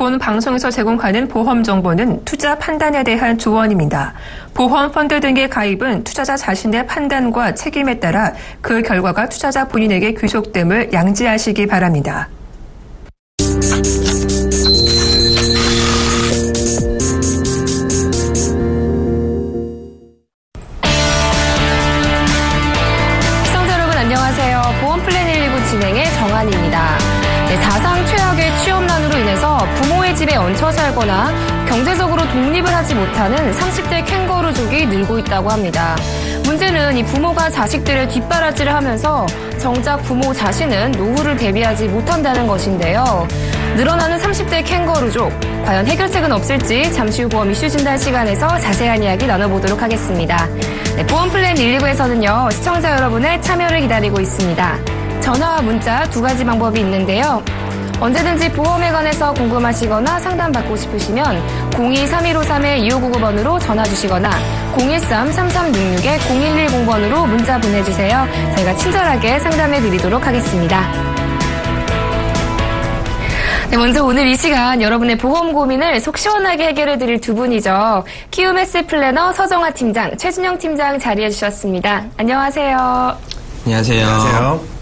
본 방송에서 제공하는 보험 정보는 투자 판단에 대한 조언입니다. 보험 펀드 등의 가입은 투자자 자신의 판단과 책임에 따라 그 결과가 투자자 본인에게 귀속됨을 양지하시기 바랍니다. 시청자 여러분 안녕하세요. 보험 플랜 119 진행의 정한입니다. 사상 최악의 취업난으로 인해서 부모의 집에 얹혀 살거나 경제적으로 독립을 하지 못하는 30대 캥거루족이 늘고 있다고 합니다. 문제는 이 부모가 자식들의 뒷바라지를 하면서 정작 부모 자신은 노후를 대비하지 못한다는 것인데요. 늘어나는 30대 캥거루족, 과연 해결책은 없을지 잠시 후 보험 이슈 진단 시간에서 자세한 이야기 나눠보도록 하겠습니다. 네, 보험 플랜 119에서는요, 시청자 여러분의 참여를 기다리고 있습니다. 전화와 문자 두 가지 방법이 있는데요. 언제든지 보험에 관해서 궁금하시거나 상담받고 싶으시면 02-3153-2599번으로 전화 주시거나 013-3366-0110번으로 문자 보내주세요. 저희가 친절하게 상담해 드리도록 하겠습니다. 네, 먼저 오늘 이 시간 여러분의 보험 고민을 속 시원하게 해결해 드릴 두 분이죠. 키움S 플래너 서정아 팀장, 최준영 팀장 자리해 주셨습니다. 안녕하세요. 안녕하세요. 안녕하세요.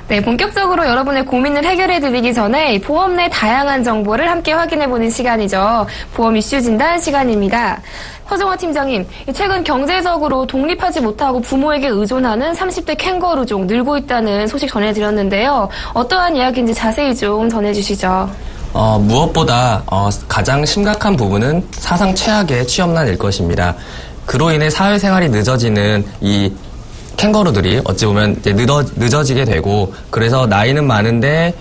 네, 본격적으로 여러분의 고민을 해결해드리기 전에 보험 내 다양한 정보를 함께 확인해보는 시간이죠. 보험 이슈 진단 시간입니다. 서정화 팀장님, 최근 경제적으로 독립하지 못하고 부모에게 의존하는 30대 캥거루족 늘고 있다는 소식 전해드렸는데요. 어떠한 이야기인지 자세히 좀 전해주시죠. 무엇보다 가장 심각한 부분은 사상 최악의 취업난일 것입니다. 그로 인해 사회생활이 늦어지는 이 캥거루들이 어찌 보면 이제 늦어지게 되고, 그래서 나이는 많은데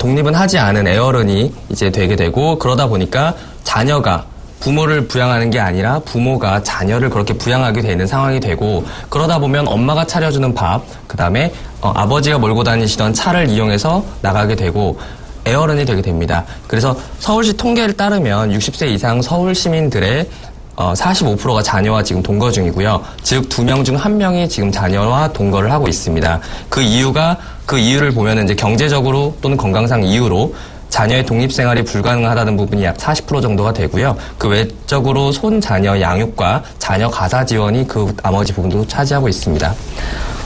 독립은 하지 않은 애어른이 이제 되게 되고, 그러다 보니까 자녀가 부모를 부양하는 게 아니라 부모가 자녀를 그렇게 부양하게 되는 상황이 되고, 그러다 보면 엄마가 차려주는 밥, 그 다음에 아버지가 몰고 다니시던 차를 이용해서 나가게 되고 애어른이 되게 됩니다. 그래서 서울시 통계를 따르면 60세 이상 서울 시민들의 45%가 자녀와 지금 동거 중이고요. 즉 2명 중 1명이 지금 자녀와 동거를 하고 있습니다. 그 이유를 보면 이제 경제적으로 또는 건강상 이유로 자녀의 독립생활이 불가능하다는 부분이 약 40% 정도가 되고요. 그 외적으로 손자녀 양육과 자녀 가사 지원이 그 나머지 부분도 차지하고 있습니다.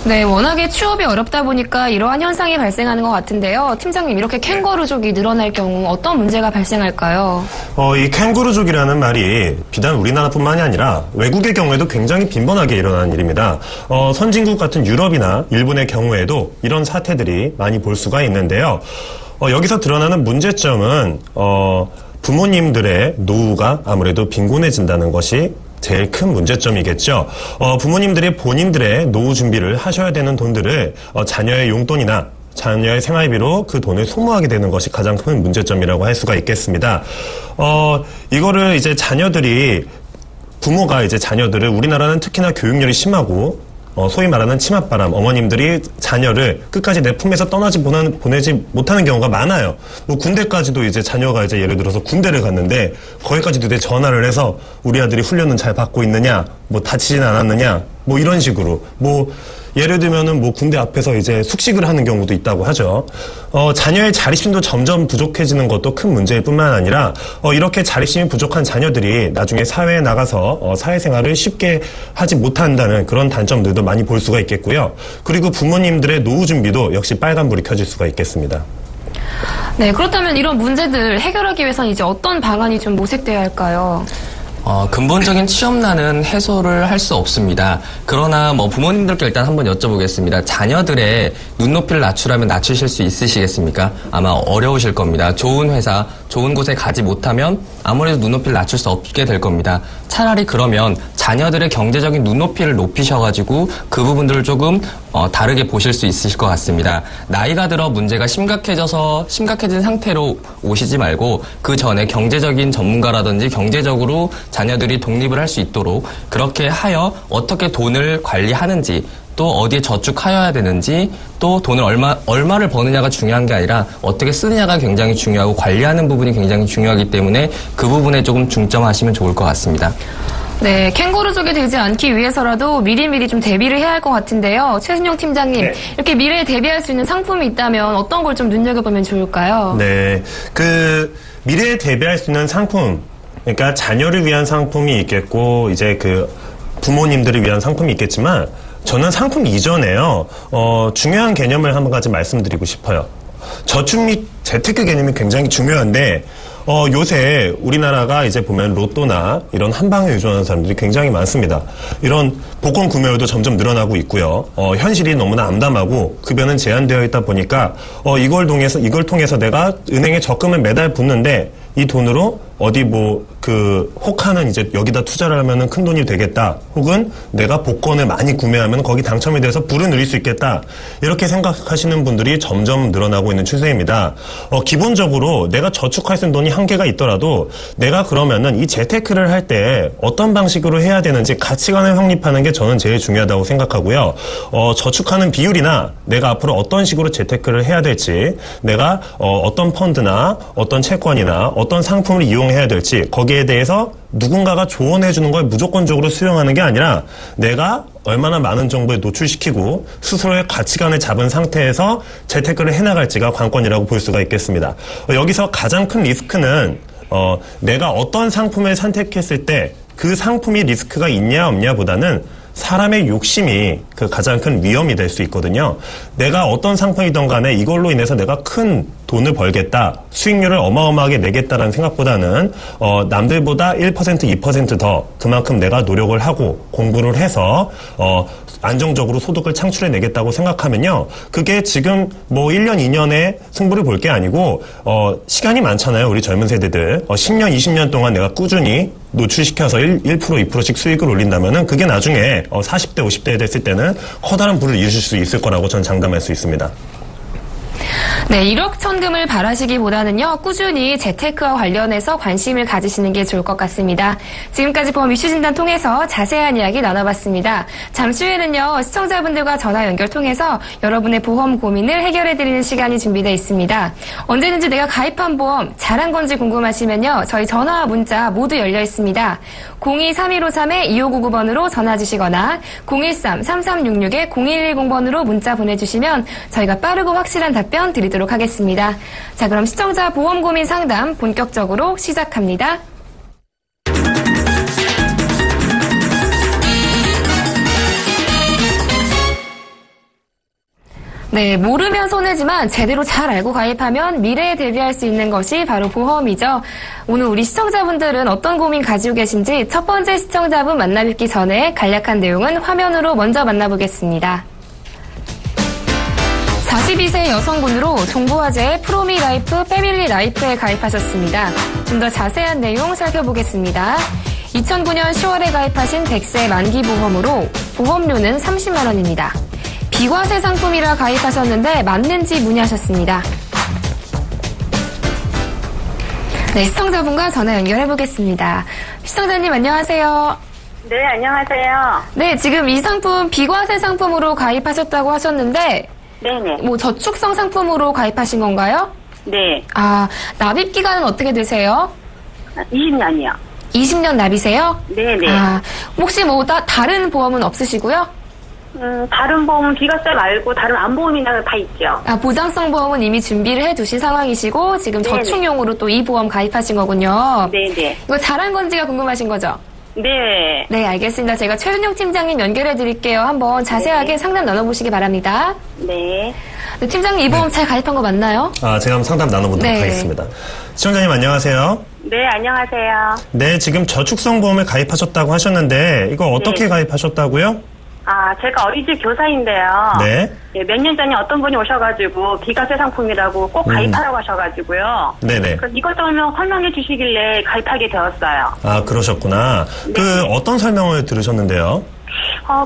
네, 워낙에 취업이 어렵다 보니까 이러한 현상이 발생하는 것 같은데요. 팀장님, 이렇게 캥거루족이 늘어날 경우 어떤 문제가 발생할까요? 이 캥거루족이라는 말이 비단 우리나라뿐만이 아니라 외국의 경우에도 굉장히 빈번하게 일어나는 일입니다. 선진국 같은 유럽이나 일본의 경우에도 이런 사태들이 많이 볼 수가 있는데요. 여기서 드러나는 문제점은 부모님들의 노후가 아무래도 빈곤해진다는 것이 제일 큰 문제점이겠죠. 부모님들이 본인들의 노후 준비를 하셔야 되는 돈들을 자녀의 용돈이나 자녀의 생활비로 그 돈을 소모하게 되는 것이 가장 큰 문제점이라고 할 수가 있겠습니다. 이거를 이제 부모가 이제 자녀들을, 우리나라는 특히나 교육열이 심하고 소위 말하는 치맛바람, 어머님들이 자녀를 끝까지 내 품에서 보내지 못하는 경우가 많아요. 뭐 군대까지도 이제 자녀가 이제 예를 들어서 군대를 갔는데 거기까지도 이제 전화를 해서 우리 아들이 훈련은 잘 받고 있느냐, 뭐 다치진 않았느냐, 뭐 이런 식으로, 뭐 예를 들면은 뭐 군대 앞에서 이제 숙식을 하는 경우도 있다고 하죠. 자녀의 자립심도 점점 부족해지는 것도 큰 문제일 뿐만 아니라 이렇게 자립심이 부족한 자녀들이 나중에 사회에 나가서 사회생활을 쉽게 하지 못한다는 그런 단점들도 많이 볼 수가 있겠고요. 그리고 부모님들의 노후 준비도 역시 빨간불이 켜질 수가 있겠습니다. 네, 그렇다면 이런 문제들 해결하기 위해서는 이제 어떤 방안이 좀 모색돼야 할까요? 근본적인 취업난은 해소를 할 수 없습니다. 그러나 부모님들께 일단 한번 여쭤보겠습니다. 자녀들의 눈높이를 낮추라면 낮추실 수 있으시겠습니까? 아마 어려우실 겁니다. 좋은 회사, 좋은 곳에 가지 못하면 아무래도 눈높이를 낮출 수 없게 될 겁니다. 차라리 그러면 자녀들의 경제적인 눈높이를 높이셔가지고 그 부분들을 조금 다르게 보실 수 있으실 것 같습니다. 나이가 들어 문제가 심각해진 상태로 오시지 말고 그 전에 경제적인 전문가라든지 경제적으로 자녀들이 독립을 할 수 있도록 그렇게 하여 어떻게 돈을 관리하는지, 또 어디에 저축하여야 되는지, 또 돈을 얼마를 버느냐가 중요한 게 아니라 어떻게 쓰느냐가 굉장히 중요하고 관리하는 부분이 굉장히 중요하기 때문에 그 부분에 조금 중점하시면 좋을 것 같습니다. 네, 캥거루족이 되지 않기 위해서라도 미리미리 좀 대비를 해야 할 것 같은데요. 최순용 팀장님, 네. 이렇게 미래에 대비할 수 있는 상품이 있다면 어떤 걸 좀 눈여겨보면 좋을까요? 네. 미래에 대비할 수 있는 상품, 그러니까 자녀를 위한 상품이 있겠고, 이제 부모님들을 위한 상품이 있겠지만, 저는 상품 이전에요, 중요한 개념을 한 가지 말씀드리고 싶어요. 저축 및 재테크 개념이 굉장히 중요한데, 요새 우리나라가 이제 보면 로또나 이런 한방에 의존하는 사람들이 굉장히 많습니다. 이런 복권 구매율도 점점 늘어나고 있고요. 현실이 너무나 암담하고 급여는 제한되어 있다 보니까 이걸 통해서 내가 은행에 적금을 매달 붓는데 이 돈으로 어디 혹하는 이제 여기다 투자를 하면은 큰 돈이 되겠다. 혹은 내가 복권을 많이 구매하면 거기 당첨이 돼서 부를 누릴 수 있겠다. 이렇게 생각하시는 분들이 점점 늘어나고 있는 추세입니다. 기본적으로 내가 저축할 수 있는 돈이 한계가 있더라도 내가 그러면은 이 재테크를 할 때 어떤 방식으로 해야 되는지 가치관을 확립하는 게 저는 제일 중요하다고 생각하고요. 저축하는 비율이나 내가 앞으로 어떤 식으로 재테크를 해야 될지, 내가 어떤 펀드나 어떤 채권이나 어떤 상품을 이용해야 될지 거기에 대해서 누군가가 조언해 주는 걸 무조건적으로 수용하는 게 아니라 내가 얼마나 많은 정보에 노출시키고 스스로의 가치관을 잡은 상태에서 재테크를 해나갈지가 관건이라고 볼 수가 있겠습니다. 여기서 가장 큰 리스크는 내가 어떤 상품을 선택했을 때 그 상품이 리스크가 있냐 없냐 보다는 사람의 욕심이 가장 큰 위험이 될 수 있거든요. 내가 어떤 상품이든 간에 이걸로 인해서 내가 큰 돈을 벌겠다, 수익률을 어마어마하게 내겠다라는 생각보다는 남들보다 1%, 2% 더 그만큼 내가 노력을 하고 공부를 해서 안정적으로 소득을 창출해내겠다고 생각하면요. 그게 지금 1년, 2년에 승부를 볼 게 아니고 시간이 많잖아요. 우리 젊은 세대들. 10년, 20년 동안 내가 꾸준히 노출시켜서 1%, 2%씩 수익을 올린다면은 그게 나중에 40대, 50대에 됐을 때는 커다란 부를 이루실 수 있을 거라고 전 장담할 수 있습니다. 네, 1억 천금을 바라시기보다는요, 꾸준히 재테크와 관련해서 관심을 가지시는 게 좋을 것 같습니다. 지금까지 보험 이슈 진단 통해서 자세한 이야기 나눠봤습니다. 잠시 후에는요, 시청자분들과 전화 연결 통해서 여러분의 보험 고민을 해결해드리는 시간이 준비되어 있습니다. 언제든지 내가 가입한 보험 잘한 건지 궁금하시면요, 저희 전화와 문자 모두 열려 있습니다. 02-3153-2599번으로 전화 주시거나 013-3366-0110번으로 문자 보내주시면 저희가 빠르고 확실한 답변 드리도록 하겠습니다. 자, 그럼 시청자 보험 고민 상담 본격적으로 시작합니다. 네, 모르면 손해지만 제대로 잘 알고 가입하면 미래에 대비할 수 있는 것이 바로 보험이죠. 오늘 우리 시청자분들은 어떤 고민 가지고 계신지 첫 번째 시청자분 만나뵙기 전에 간략한 내용은 화면으로 먼저 만나보겠습니다. 42세 여성분으로 동부화재 프로미라이프 패밀리라이프에 가입하셨습니다. 좀 더 자세한 내용 살펴보겠습니다. 2009년 10월에 가입하신 100세 만기보험으로 보험료는 30만 원입니다. 비과세 상품이라 가입하셨는데 맞는지 문의하셨습니다. 네, 시청자분과 전화 연결해보겠습니다. 시청자님 안녕하세요. 네, 안녕하세요. 네, 지금 이 상품 비과세 상품으로 가입하셨다고 하셨는데 네네. 저축성 상품으로 가입하신 건가요? 네. 아, 납입 기간은 어떻게 되세요? 20년이요. 20년 납이세요? 네네. 아, 혹시 다른 보험은 없으시고요? 다른 보험은 비과세 말고 다른 안보험이나 다 있죠. 아, 보장성 보험은 이미 준비를 해두신 상황이시고 지금 네네. 저축용으로 또 이 보험 가입하신 거군요. 네네. 이거 잘한 건지가 궁금하신 거죠? 네. 네, 알겠습니다. 제가 최순용 팀장님 연결해 드릴게요. 한번 자세하게 상담 나눠보시기 바랍니다. 네. 네, 팀장님 이 보험 잘 가입한 거 맞나요? 제가 한번 상담 나눠보도록 네. 하겠습니다. 시청자님 안녕하세요. 네, 안녕하세요. 네, 지금 저축성 보험을 가입하셨다고 하셨는데 이거 어떻게 네. 가입하셨다고요? 제가 어린이집 교사인데요. 네. 네, 몇 년 전에 어떤 분이 오셔가지고 비과세 상품이라고 꼭 가입하라고 하셔가지고요. 네네. 그래서 이것저것 설명해 주시길래 가입하게 되었어요. 그러셨구나. 네. 어떤 설명을 들으셨는데요?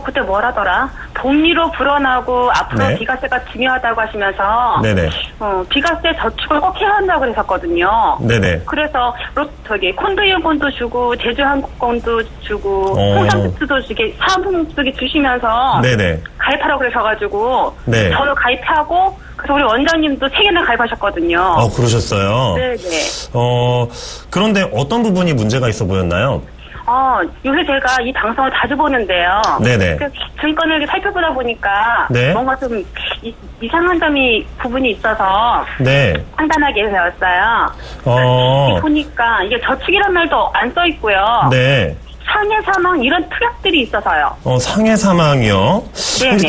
그때 뭐라더라? 복리로 불어나고 앞으로 네. 비과세가 중요하다고 하시면서 네네. 비과세 저축을 꼭 해야 한다고 그랬었거든요. 네네. 그래서 콘도이용권도 주고 제주항공권도 주고 홍삼주스도 주게 사은품도 주시면서 네네. 가입하라고 그러셔가지고 네. 저도 가입하고 그래서 우리 원장님도 3개나 가입하셨거든요. 그러셨어요. 네네. 그런데 어떤 부분이 문제가 있어 보였나요? 요새 제가 이 방송을 자주 보는데요. 네네. 그 증권을 이렇게 살펴보다 보니까 네. 뭔가 좀 이상한 부분이 있어서 네. 판단하게 되었어요. 보니까 이게 저축이란 말도 안 써 있고요. 네. 상해 사망 이런 특약들이 있어서요. 상해 사망이요? 근데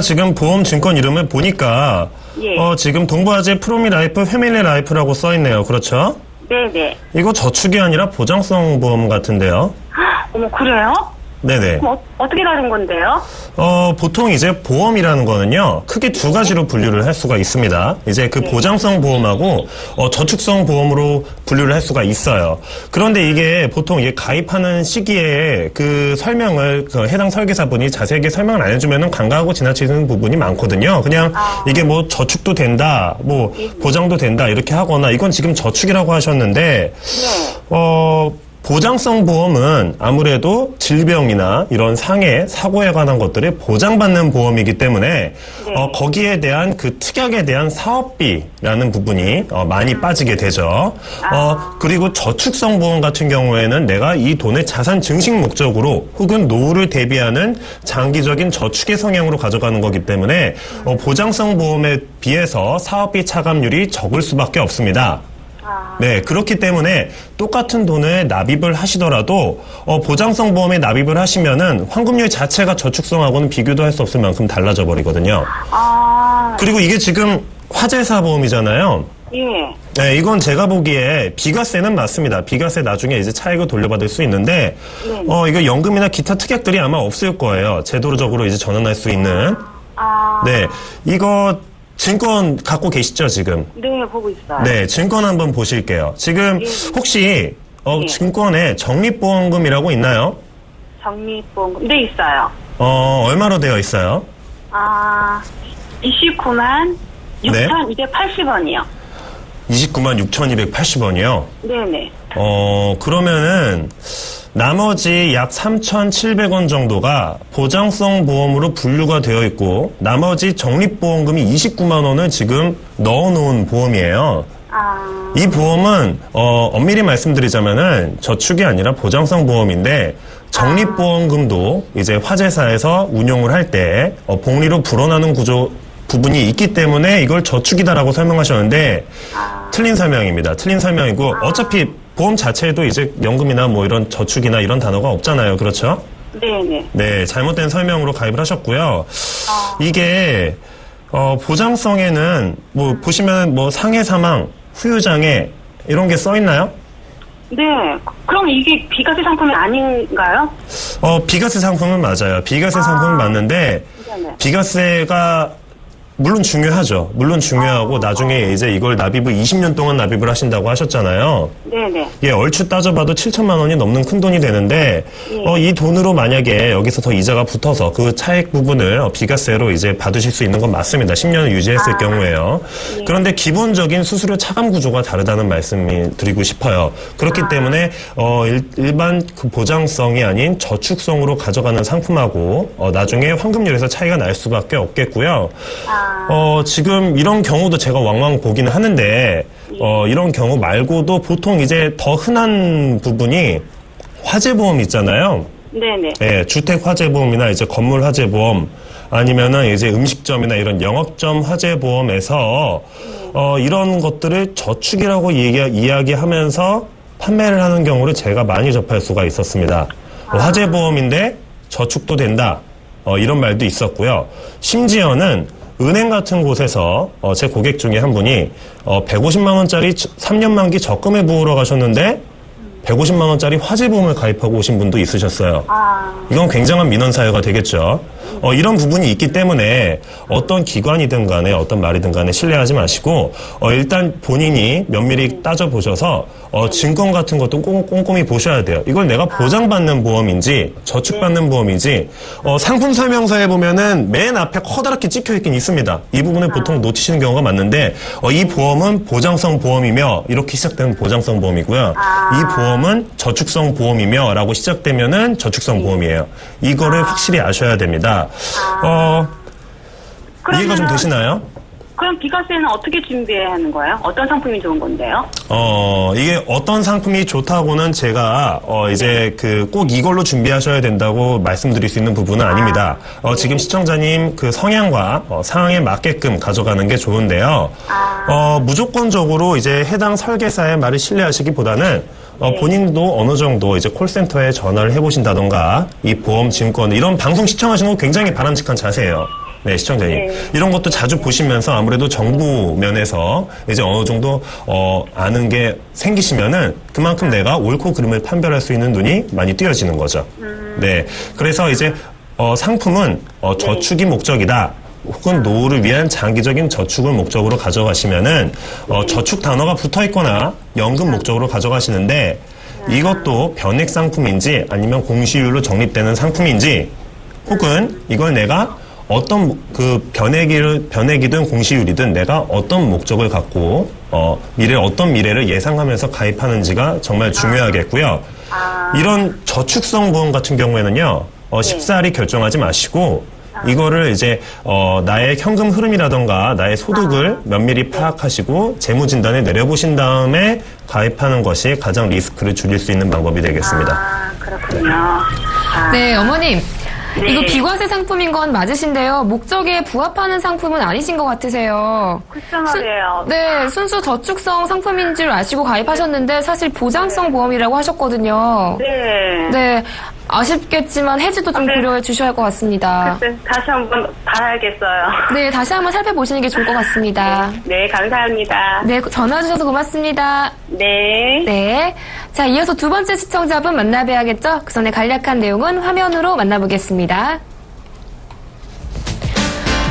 지금 보험 증권 이름을 보니까 예. 지금 동부화재 프로미라이프 패밀리 라이프라고 써 있네요. 그렇죠? 네네. 이거 저축이 아니라 보장성 보험 같은데요. 어머, 그래요? 네네. 그럼 어떻게 다른 건데요? 보통 이제 보험이라는 거는요, 크게 두 가지로 분류를 할 수가 있습니다. 이제 그 보장성 보험하고, 저축성 보험으로 분류를 할 수가 있어요. 그런데 이게 보통 이게 가입하는 시기에 그 설명을, 해당 설계사분이 자세하게 설명을 안 해주면은 간과하고 지나치는 부분이 많거든요. 그냥 이게 뭐 저축도 된다, 뭐 보장도 된다, 이렇게 하거나, 이건 지금 저축이라고 하셨는데, 보장성 보험은 아무래도 질병이나 이런 상해, 사고에 관한 것들을 보장받는 보험이기 때문에 거기에 대한 그 특약에 대한 사업비라는 부분이 많이 빠지게 되죠. 그리고 저축성 보험 같은 경우에는 내가 이 돈을 자산 증식 목적으로 혹은 노후를 대비하는 장기적인 저축의 성향으로 가져가는 거기 때문에 보장성 보험에 비해서 사업비 차감률이 적을 수밖에 없습니다. 네, 그렇기 때문에 똑같은 돈을 납입을 하시더라도 보장성 보험에 납입을 하시면은 환급률 자체가 저축성하고는 비교도 할 수 없을 만큼 달라져 버리거든요. 그리고 이게 지금 화재사 보험이잖아요. 예. 네, 이건 제가 보기에 비과세는 맞습니다. 비과세 나중에 이제 차익을 돌려받을 수 있는데 이거 연금이나 기타 특약들이 아마 없을 거예요. 제도적으로 이제 전환할 수 있는. 네, 이거 증권 갖고 계시죠, 지금? 네, 보고 있어요. 네, 증권 한번 보실게요. 지금 혹시 증권에 적립보험금이라고 있나요? 적립보험금. 네, 있어요. 얼마로 되어 있어요? 29만 6,280원이요. 29만 6,280원이요? 네네. 그러면은 나머지 약 3,700원 정도가 보장성 보험으로 분류가 되어 있고 나머지 적립보험금이 29만 원을 지금 넣어놓은 보험이에요. 이 보험은 엄밀히 말씀드리자면은 저축이 아니라 보장성 보험인데 적립보험금도 이제 화재사에서 운용을 할 때 복리로 불어나는 부분이 있기 때문에 이걸 저축이다라고 설명하셨는데 틀린 설명입니다. 틀린 설명이고 어차피 보험 자체에도 이제 연금이나 뭐 이런 저축이나 이런 단어가 없잖아요. 그렇죠? 네네. 네, 잘못된 설명으로 가입을 하셨고요. 이게 보장성에는 뭐 보시면 뭐 상해 사망, 후유장애 이런 게 써 있나요? 네. 그럼 이게 비과세 상품이 아닌가요? 비과세 상품은 맞아요. 비과세 상품은 맞는데 네네. 비과세가 물론 중요하죠. 물론 중요하고 나중에 이제 이걸 납입을 20년 동안 납입을 하신다고 하셨잖아요. 네네. 예, 얼추 따져봐도 7천만 원이 넘는 큰 돈이 되는데 이 돈으로 만약에 여기서 더 이자가 붙어서 그 차액 부분을 비과세로 이제 받으실 수 있는 건 맞습니다. 10년을 유지했을 경우에요. 그런데 기본적인 수수료 차감 구조가 다르다는 말씀을 드리고 싶어요. 그렇기 때문에 일반 그 보장성이 아닌 저축성으로 가져가는 상품하고 나중에 환급률에서 차이가 날 수밖에 없겠고요. 지금 이런 경우도 제가 왕왕 보기는 하는데, 이런 경우 말고도 보통 이제 더 흔한 부분이 화재보험 있잖아요. 네네. 예, 주택 화재보험이나 이제 건물 화재보험, 아니면은 이제 음식점이나 이런 영업점 화재보험에서, 이런 것들을 저축이라고 이야기하면서 판매를 하는 경우를 제가 많이 접할 수가 있었습니다. 화재보험인데 저축도 된다. 이런 말도 있었고요. 심지어는 은행 같은 곳에서 제 고객 중에 한 분이 150만 원짜리 3년 만기 적금을 부으러 가셨는데 150만 원짜리 화재보험을 가입하고 오신 분도 있으셨어요. 이건 굉장한 민원 사유가 되겠죠. 이런 부분이 있기 때문에 어떤 기관이든 간에 어떤 말이든 간에 신뢰하지 마시고 일단 본인이 면밀히 따져보셔서 증권 같은 것도 꼼꼼히 보셔야 돼요. 이걸 내가 보장받는 보험인지 저축받는 보험인지 상품 설명서에 보면은 맨 앞에 커다랗게 찍혀있긴 있습니다. 이 부분을 보통 놓치시는 경우가 많은데 이 보험은 보장성 보험이며 이렇게 시작되는 보장성 보험이고요. 이 보험은 저축성 보험이며 라고 시작되면은 저축성 보험이에요. 이거를 확실히 아셔야 됩니다. 이해가 좀 되시나요? 그럼 비과세는 어떻게 준비해야 하는 거예요? 어떤 상품이 좋은 건데요? 이게 어떤 상품이 좋다고는 제가, 이제 꼭 이걸로 준비하셔야 된다고 말씀드릴 수 있는 부분은 아닙니다. 지금 시청자님 그 성향과 상황에 맞게끔 가져가는 게 좋은데요. 무조건적으로 이제 해당 설계사의 말을 신뢰하시기보다는 본인도 어느 정도 이제 콜센터에 전화를 해보신다던가 이 보험 증권 이런 방송 시청하시는 거 굉장히 바람직한 자세예요. 네, 시청자님. 네. 이런 것도 자주 보시면서 아무래도 정부 면에서 이제 어느 정도, 아는 게 생기시면은 그만큼 내가 옳고 그름을 판별할 수 있는 눈이 많이 띄어지는 거죠. 네. 그래서 이제, 상품은, 저축이 목적이다. 혹은 노후를 위한 장기적인 저축을 목적으로 가져가시면은, 저축 단어가 붙어 있거나 연금 목적으로 가져가시는데 이것도 변액 상품인지 아니면 공시율로 적립되는 상품인지 혹은 이걸 내가 어떤 변액이든 공시율이든 내가 어떤 목적을 갖고 어떤 미래를 예상하면서 가입하는지가 정말 중요하겠고요. 이런 저축성 보험 같은 경우에는요. 쉽사리 결정하지 마시고 이거를 이제 나의 현금 흐름이라던가 나의 소득을 면밀히 파악하시고 재무 진단을 내려보신 다음에 가입하는 것이 가장 리스크를 줄일 수 있는 방법이 되겠습니다. 그렇군요. 네, 어머님. 네. 이거 비과세 상품인 건 맞으신데요. 목적에 부합하는 상품은 아니신 것 같으세요. 글쎄 말이에요. 네, 순수 저축성 상품인 줄 아시고 가입하셨는데 사실 보장성 보험이라고 하셨거든요. 네. 네, 아쉽겠지만 해지도 좀 고려해 주셔야 할 것 같습니다. 글쎄, 다시 한번 봐야겠어요. 네, 다시 한번 살펴보시는 게 좋을 것 같습니다. 네, 감사합니다. 네, 전화 주셔서 고맙습니다. 네. 네. 자, 이어서 두 번째 시청자분 만나봐야겠죠? 그 전에 간략한 내용은 화면으로 만나보겠습니다.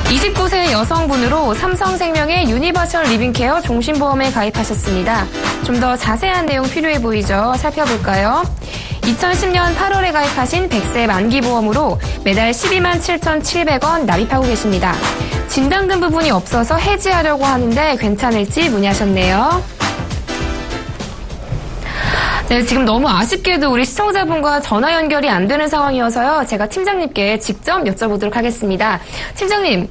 29세 여성분으로 삼성생명의 유니버셜 리빙케어 종신보험에 가입하셨습니다. 좀 더 자세한 내용 필요해 보이죠? 살펴볼까요? 2010년 8월에 가입하신 100세 만기보험으로 매달 127,700원 납입하고 계십니다. 진단금 부분이 없어서 해지하려고 하는데 괜찮을지 문의하셨네요. 네, 지금 너무 아쉽게도 우리 시청자분과 전화 연결이 안 되는 상황이어서요. 제가 팀장님께 직접 여쭤보도록 하겠습니다. 팀장님,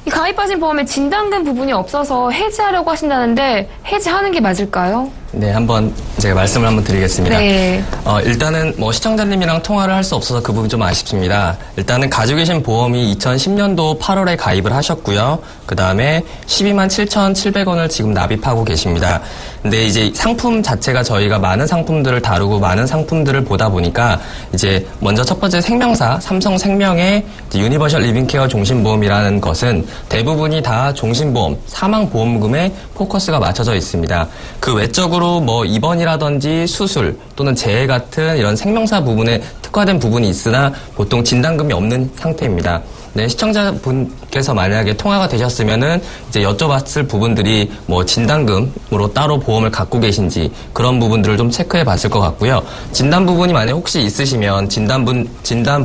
이 가입하신 보험에 진단금 부분이 없어서 해지하려고 하신다는데 해지하는 게 맞을까요? 네, 한번 제가 말씀을 한번 드리겠습니다. 네. 일단은 시청자님이랑 통화를 할 수 없어서 그 부분이 좀 아쉽습니다. 일단은 가지고 계신 보험이 2010년도 8월에 가입을 하셨고요. 그 다음에 127,700원을 지금 납입하고 계십니다. 근데 이제 상품 자체가 저희가 많은 상품들을 다루고 많은 상품들을 보다 보니까 이제 먼저 첫 번째 생명사, 삼성생명의 유니버셜 리빙케어 종신보험이라는 것은 대부분이 다 종신보험, 사망보험금에 포커스가 맞춰져 있습니다. 그 외적으로 입원이라든지 수술 또는 재해 같은 이런 생명사 부분에 특화된 부분이 있으나 보통 진단금이 없는 상태입니다. 네, 시청자분께서 만약에 통화가 되셨으면은 이제 여쭤봤을 부분들이 진단금으로 따로 보험을 갖고 계신지 그런 부분들을 좀 체크해 봤을 것 같고요. 진단 부분이 만약 혹시 있으시면 진단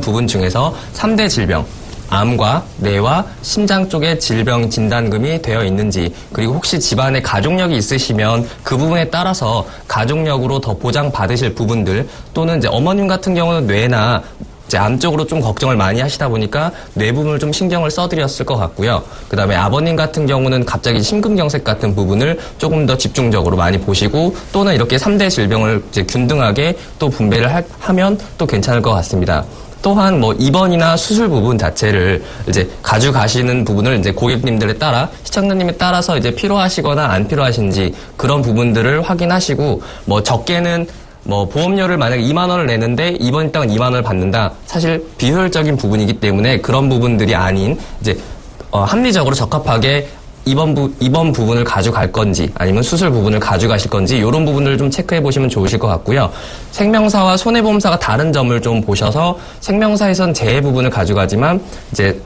부분 중에서 3대 질병, 암과 뇌와 심장 쪽에 질병 진단금이 되어 있는지, 그리고 혹시 집안에 가족력이 있으시면 그 부분에 따라서 가족력으로 더 보장받으실 부분들, 또는 이제 어머님 같은 경우는 뇌나 이제 암 쪽으로 좀 걱정을 많이 하시다 보니까 뇌 부분을 좀 신경을 써드렸을 것 같고요. 그 다음에 아버님 같은 경우는 갑자기 심근경색 같은 부분을 조금 더 집중적으로 많이 보시고, 또는 이렇게 3대 질병을 이제 균등하게 또 분배를 하면 또 괜찮을 것 같습니다. 또한 입원이나 수술 부분 자체를 이제 가져가시는 부분을 이제 고객님들에 따라, 시청자님에 따라서 이제 필요하시거나 안 필요하신지 그런 부분들을 확인하시고, 적게는 보험료를 만약에 2만 원을 내는데 입원 땅은 2만 원을 받는다. 사실 비효율적인 부분이기 때문에 그런 부분들이 아닌 이제 합리적으로 적합하게 입원 부분을 가져갈 건지 아니면 수술 부분을 가져가실 건지 이런 부분들을 좀 체크해 보시면 좋으실 것 같고요. 생명사와 손해보험사가 다른 점을 좀 보셔서, 생명사에선 재해 부분을 가져가지만 이제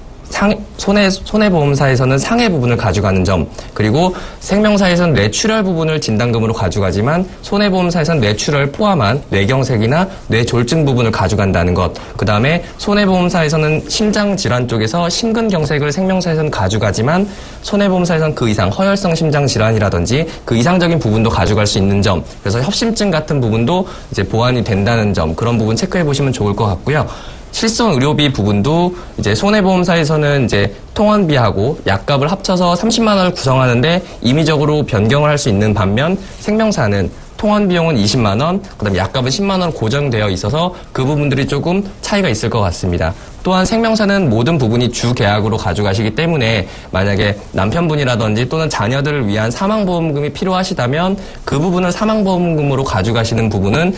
손해보험사에서는 상해 부분을 가져가는 점, 그리고 생명사에서는 뇌출혈 부분을 진단금으로 가져가지만 손해보험사에서는 뇌출혈 포함한 뇌경색이나 뇌졸중 부분을 가져간다는 것, 그 다음에 손해보험사에서는 심장질환 쪽에서 심근경색을 생명사에서는 가져가지만 손해보험사에서는 그 이상 허혈성 심장질환이라든지 그 이상적인 부분도 가져갈 수 있는 점, 그래서 협심증 같은 부분도 이제 보완이 된다는 점, 그런 부분 체크해 보시면 좋을 것 같고요. 실손 의료비 부분도 이제 손해보험사에서는 이제 통원비하고 약값을 합쳐서 30만 원을 구성하는데 임의적으로 변경을 할 수 있는 반면 생명사는 통원 비용은 20만 원, 그다음에 약값은 10만 원 고정되어 있어서 그 부분들이 조금 차이가 있을 것 같습니다. 또한 생명사는 모든 부분이 주계약으로 가져가시기 때문에 만약에 남편분이라든지 또는 자녀들을 위한 사망보험금이 필요하시다면 그 부분을 사망보험금으로 가져가시는 부분은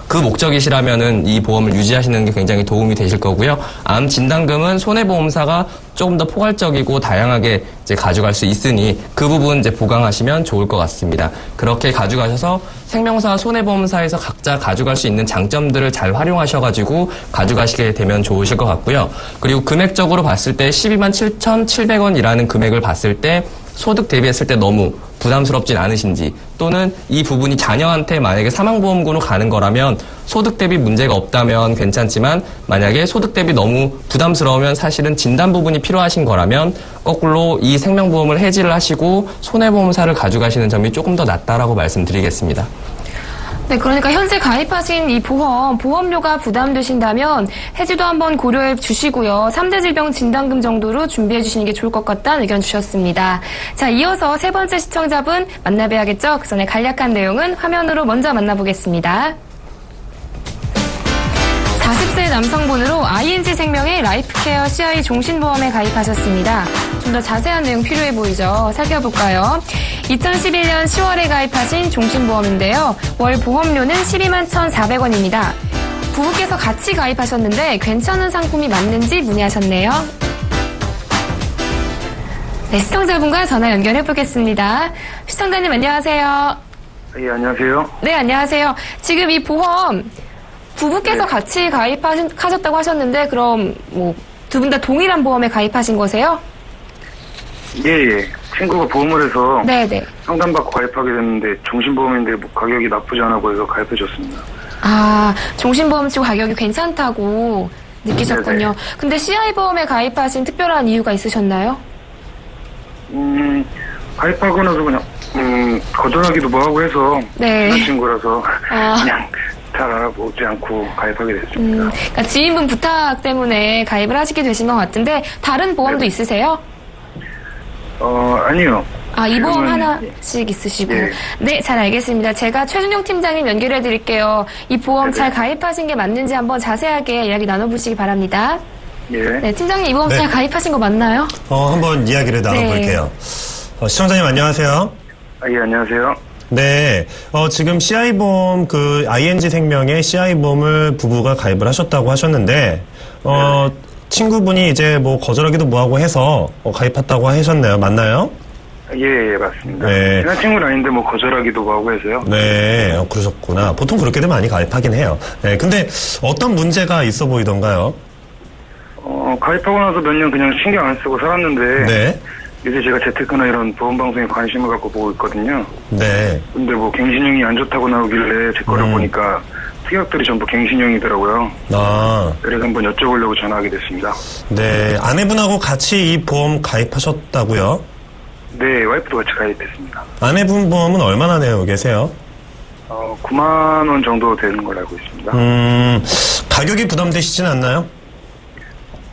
그 목적이시라면은 이 보험을 유지하시는 게 굉장히 도움이 되실 거고요. 암 진단금은 손해보험사가 조금 더 포괄적이고 다양하게 이제 가져갈 수 있으니 그 부분 이제 보강하시면 좋을 것 같습니다. 그렇게 가져가셔서 생명사, 손해보험사에서 각자 가져갈 수 있는 장점들을 잘 활용하셔가지고 가져가시게 되면 좋으실 것 같고요. 그리고 금액적으로 봤을 때 12만 7,700원이라는 금액을 봤을 때 소득 대비했을 때 너무 부담스럽진 않으신지, 또는 이 부분이 자녀한테 만약에 사망보험금으로 가는 거라면 소득 대비 문제가 없다면 괜찮지만 만약에 소득 대비 너무 부담스러우면 사실은 진단 부분이 필요하신 거라면 거꾸로 이 생명보험을 해지를 하시고 손해보험사를 가져가시는 점이 조금 더 낫다라고 말씀드리겠습니다. 네, 그러니까 현재 가입하신 이 보험료가 부담되신다면 해지도 한번 고려해 주시고요. 3대 질병 진단금 정도로 준비해 주시는 게 좋을 것 같다는 의견 주셨습니다. 자, 이어서 세 번째 시청자분 만나봐야겠죠? 그 전에 간략한 내용은 화면으로 먼저 만나보겠습니다. 40세 남성분으로 ING생명의 라이프케어 CI 종신보험에 가입하셨습니다. 좀 더 자세한 내용 필요해 보이죠? 살펴볼까요? 2011년 10월에 가입하신 종신보험인데요. 월 보험료는 12만 1,400원입니다. 부부께서 같이 가입하셨는데 괜찮은 상품이 맞는지 문의하셨네요. 네, 시청자분과 전화 연결해 보겠습니다. 시청자님 안녕하세요. 예, 안녕하세요. 네, 안녕하세요. 지금 이 보험 부부께서 같이 가입하셨다고 하셨는데 그럼 뭐 두 분 다 동일한 보험에 가입하신 거세요? 예. 친구가 보험을 해서 네네. 상담받고 가입하게 됐는데 종신보험인데 뭐 가격이 나쁘지 않아 보여서 가입해줬습니다. 아, 종신보험 치고 가격이 괜찮다고 느끼셨군요. 네네. 근데 CI보험에 가입하신 특별한 이유가 있으셨나요? 가입하고 나서 그냥 거절하기도 뭐하고 해서 네. 친한 친구라서 아. 그냥 잘 알아보지 않고 가입하게 됐습니다. 그러니까 지인분 부탁 때문에 가입을 하시게 되신 것 같은데 다른 보험도 네네. 있으세요? 아니요. 아, 이 보험 지금은- 하나씩 있으시고. 네. 네, 잘 알겠습니다. 제가 최준용 팀장님 연결해 드릴게요. 이 보험 네네. 잘 가입하신 게 맞는지 한번 자세하게 이야기 나눠보시기 바랍니다. 예. 네, 팀장님 이 보험 네. 잘 가입하신 거 맞나요? 한번 이야기를 나눠볼게요. 시청자님 안녕하세요. 예, 안녕하세요. 네, 지금 CI보험, ING생명의 CI보험을 부부가 가입을 하셨다고 하셨는데, 친구분이 이제 뭐 거절하기도 뭐하고 해서 가입했다고 하셨나요? 맞나요? 예, 맞습니다. 네. 친한 친구는 아닌데 뭐 거절하기도 뭐하고 해서요. 네, 그러셨구나. 보통 그렇게들 많이 가입하긴 해요. 네, 근데 어떤 문제가 있어 보이던가요? 가입하고 나서 몇 년 그냥 신경 안 쓰고 살았는데 네, 요새 제가 재테크나 이런 보험방송에 관심을 갖고 보고 있거든요. 네. 근데 뭐 갱신형이 안 좋다고 나오길래 제 거를 보니까 특약들이 전부 갱신형이더라고요. 아, 그래서 한번 여쭤보려고 전화하게 됐습니다. 네. 아내분하고 같이 이 보험 가입하셨다고요? 네, 와이프도 같이 가입했습니다. 아내분 보험은 얼마나 내고 계세요? 9만 원 정도 되는 걸로 알고 있습니다. 가격이 부담되시진 않나요?